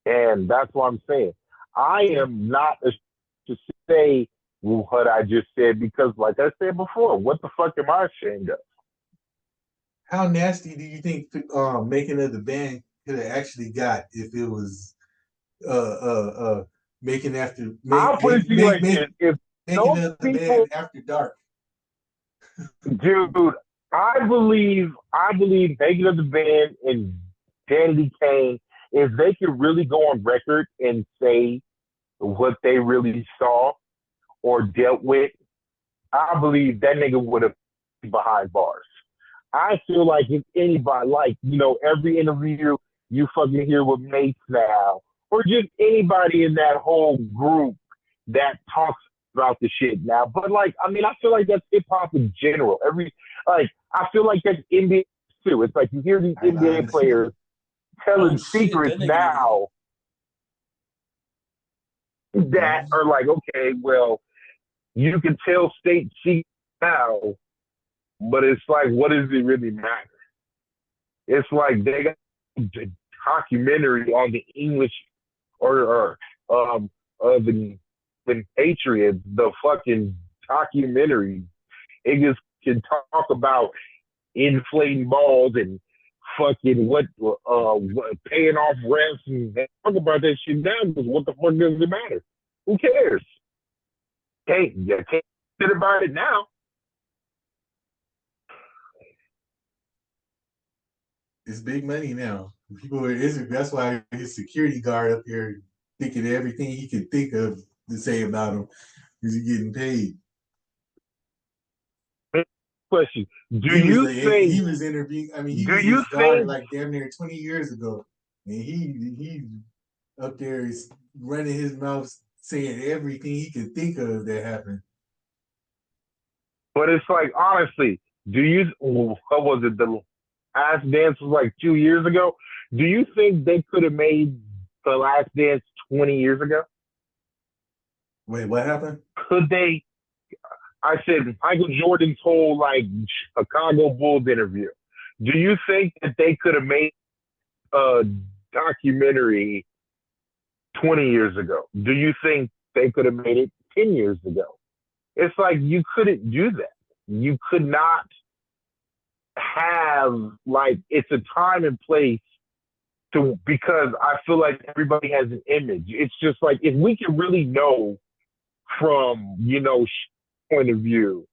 And that's what I'm saying. I am not to say what I just said because, like I said before, what the fuck am I ashamed of? How nasty do you think making of the band could have actually got if it was making after I'll put it to you like this: if making those of the people, band after dark? dude, I believe making of the band and Danity Kane, if they could really go on record and say what they really saw or dealt with, I believe that nigga would have been behind bars. I feel like if anybody, like, you know, every interview you fucking hear with Mates now, or just anybody in that whole group that talks about the shit now. But like, I mean, I feel like that's hip hop in general. I feel like that's NBA too. It's like you hear these NBA players telling secrets now that are like, okay, well, you can tell state secrets now, but it's like, what does it really matter? It's like they got a documentary on the English or the Patriots, the fucking documentary. Niggas can talk about inflating balls and fucking what paying off refs and talk about that shit now because what the fuck does it matter? Who cares? You can't sit about it now. It's big money now. That's why his security guard up here thinking everything he can think of to say about him because he's getting paid. Question: Do you think he was interviewing? I mean, he was his guard like damn near 20 years ago, and he up there is running his mouth saying everything he could think of that happened. But it's like, honestly, what was it? The Last Dance was like 2 years ago. Do you think they could have made The Last Dance 20 years ago? Wait, what happened? Could they? I said Michael Jordan's whole like Chicago Bulls interview. Do you think that they could have made a documentary 20 years ago? Do you think they could have made it 10 years ago? It's like you couldn't do that. You could not have, like, it's a time and place because I feel like everybody has an image. It's just like, if we can really know from, you know, point of view,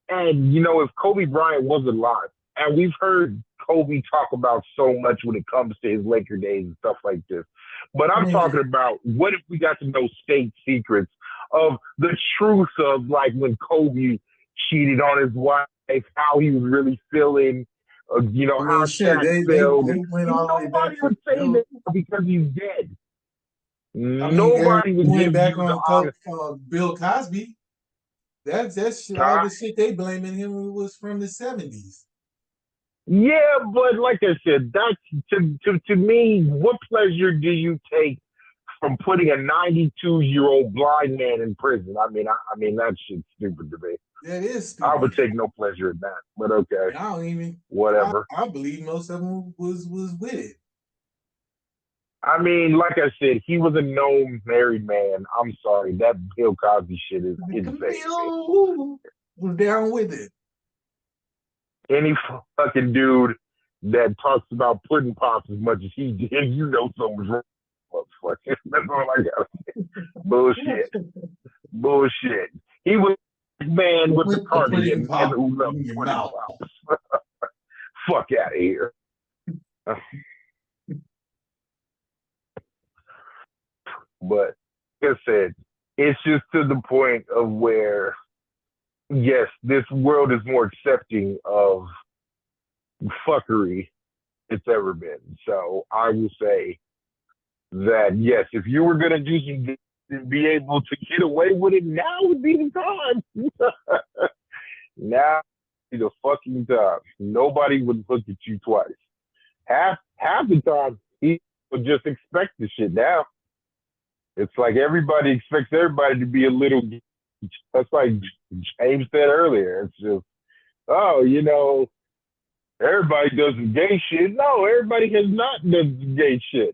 and, you know, if Kobe Bryant was alive, and we've heard Kobe talk about so much when it comes to his Laker days and stuff like this, But I'm talking about, what if we got to know state secrets of the truth of, like, when Kobe cheated on his wife, how he was really feeling, how Shaq felt. They went all the way back. Nobody would say that because he's dead. I mean, Nobody would went give back you the on Bill Cosby. That's all the shit they blaming him was from the 70s. Yeah, but like I said, that's to me, what pleasure do you take from putting a 92-year-old blind man in prison? I mean, that shit's stupid to me. That is stupid. I would take no pleasure in that, but okay. I don't even whatever. I believe most of them was with it. I mean, like I said, he was a known married man. I'm sorry, that Bill Cosby shit is insane. Bill was down with it. Any fucking dude that talks about pudding pops as much as he did, something's wrong. Motherfucker. That's all I got to say. Bullshit. He was a man with the cardigan and who loved pudding pops. Fuck out of here. But like I said, it's just to the point of where, yes, this world is more accepting of fuckery it's ever been. So I will say that, yes, if you were going to do some and be able to get away with it, now would be the time. Now would be the fucking time. Nobody would look at you twice. Half the time, he would just expect the shit now. It's like everybody expects everybody to be a little. That's like James said earlier. It's just, everybody does the gay shit. No, everybody has not done the gay shit.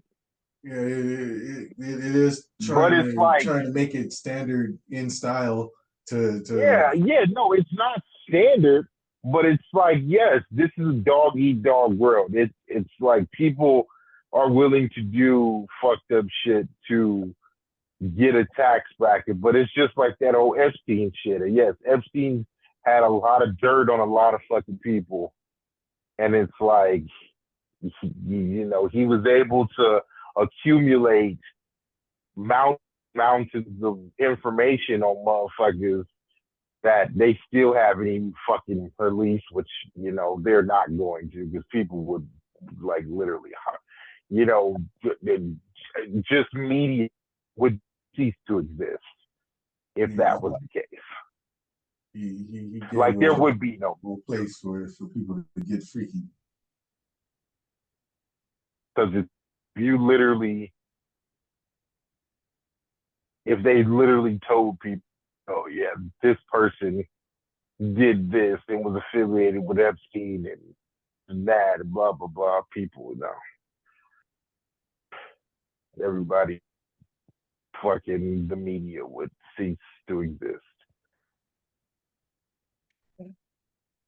Yeah, it is trying to make it standard in style to no, it's not standard, but it's like, yes, this is a dog eat dog world. It's like people are willing to do fucked up shit to get a tax bracket, but it's just like that old Epstein shit. And yes, Epstein had a lot of dirt on a lot of fucking people, and it's like, he was able to accumulate mountains of information on motherfuckers that they still haven't even fucking released, which they're not going to, because people would like literally, just media would cease to exist if that was the case. He like there would be no place for people to get freaky. Because if they literally told people, oh yeah, this person did this and was affiliated with Epstein and that and blah blah blah, people would know. Everybody, fucking the media would cease to exist.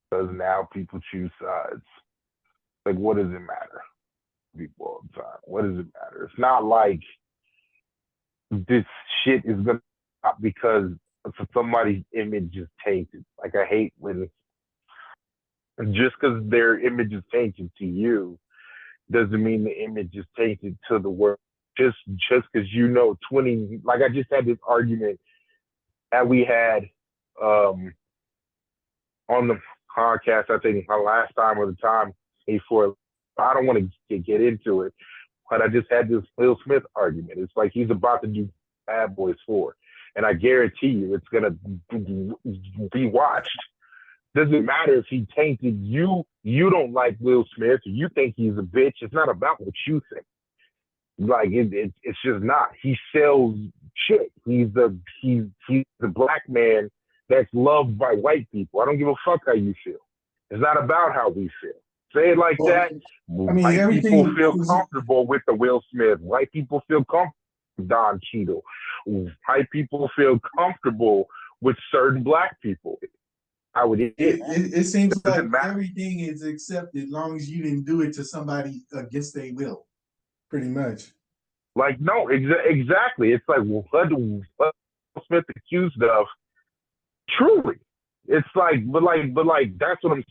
Because now people choose sides. Like, what does it matter? People all the time. What does it matter? It's not like this shit is gonna stop because somebody's image is tainted. Like, I hate when just because their image is tainted to you doesn't mean the image is tainted to the world. Just because 20, like I just had this argument that we had on the podcast, I think my last time or the time before. I don't want to get into it, but I just had this Will Smith argument. It's like he's about to do Bad Boys 4, and I guarantee you it's going to be watched. Doesn't matter if he tainted you. You don't like Will Smith. You think he's a bitch. It's not about what you think. Like it's just not. He sells shit. He's the black man that's loved by white people. I don't give a fuck how you feel. It's not about how we feel. Say it like that. I mean, white people feel comfortable with the Will Smith. White people feel comfortable with Don Cheadle. White people feel comfortable with certain black people. It seems like everything is accepted as long as you didn't do it to somebody against their will. Pretty much. Like, no, exactly. It's like, what Will Smith accused of? Truly. It's like, but that's what I'm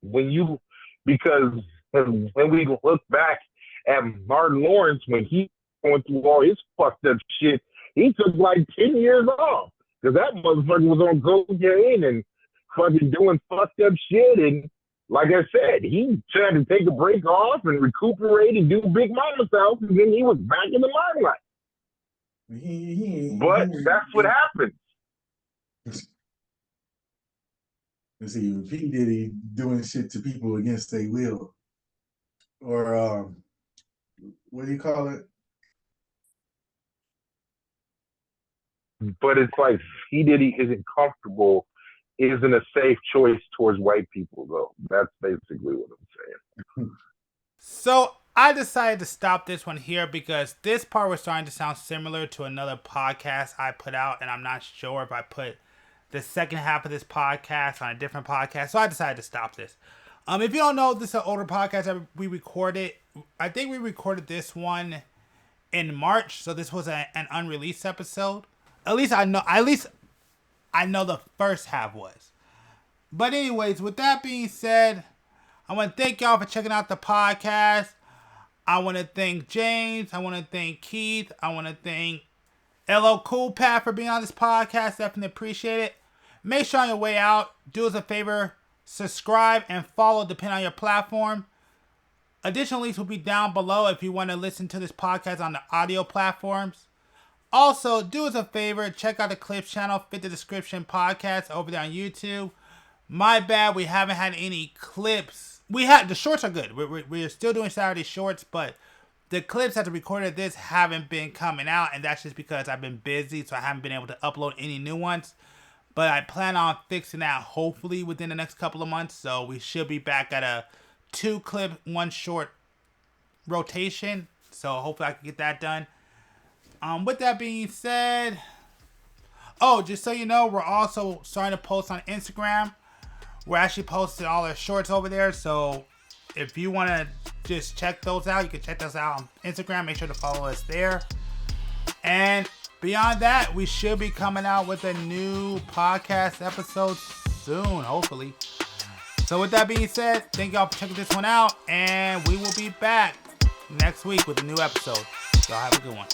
saying. Because when we look back at Martin Lawrence, when he going through all his fucked up shit, he took like 10 years off because that motherfucker was on cocaine and fucking doing fucked up shit. And like I said, he tried to take a break off and recuperate and do Big Mama's house, and then he was back in the limelight. But that's what happened. Let's see, P. Diddy doing shit to people against their will. Or, what do you call it? But it's like P. Diddy isn't comfortable, isn't a safe choice towards white people, though. That's basically what I'm saying. So I decided to stop this one here because this part was starting to sound similar to another podcast I put out, and I'm not sure if I put the second half of this podcast on a different podcast, so I decided to stop this. If you don't know, this is an older podcast that we recorded. I think we recorded this one in March, so this was an unreleased episode. At least I know the first half was. But anyways, with that being said, I want to thank y'all for checking out the podcast. I want to thank James. I want to thank Keith. I want to thank LO Cool Pat for being on this podcast. Definitely appreciate it. Make sure on your way out, do us a favor, subscribe and follow depending on your platform. Additional links will be down below if you want to listen to this podcast on the audio platforms. Also, do us a favor, check out the Clips channel, Fit the Description podcast over there on YouTube. My bad, we haven't had any clips. The shorts are good. We're still doing Saturday shorts, but the clips after recorded this haven't been coming out, and that's just because I've been busy, so I haven't been able to upload any new ones. But I plan on fixing that hopefully within the next couple of months, so we should be back at a 2-clip, 1 short rotation. So hopefully I can get that done. With that being said, just so you know, we're also starting to post on Instagram. We're actually posting all our shorts over there, so if you want to just check those out, you can check those out on Instagram. Make sure to follow us there. And beyond that, we should be coming out with a new podcast episode soon, hopefully. So with that being said, thank y'all for checking this one out, and we will be back next week with a new episode. Y'all have a good one.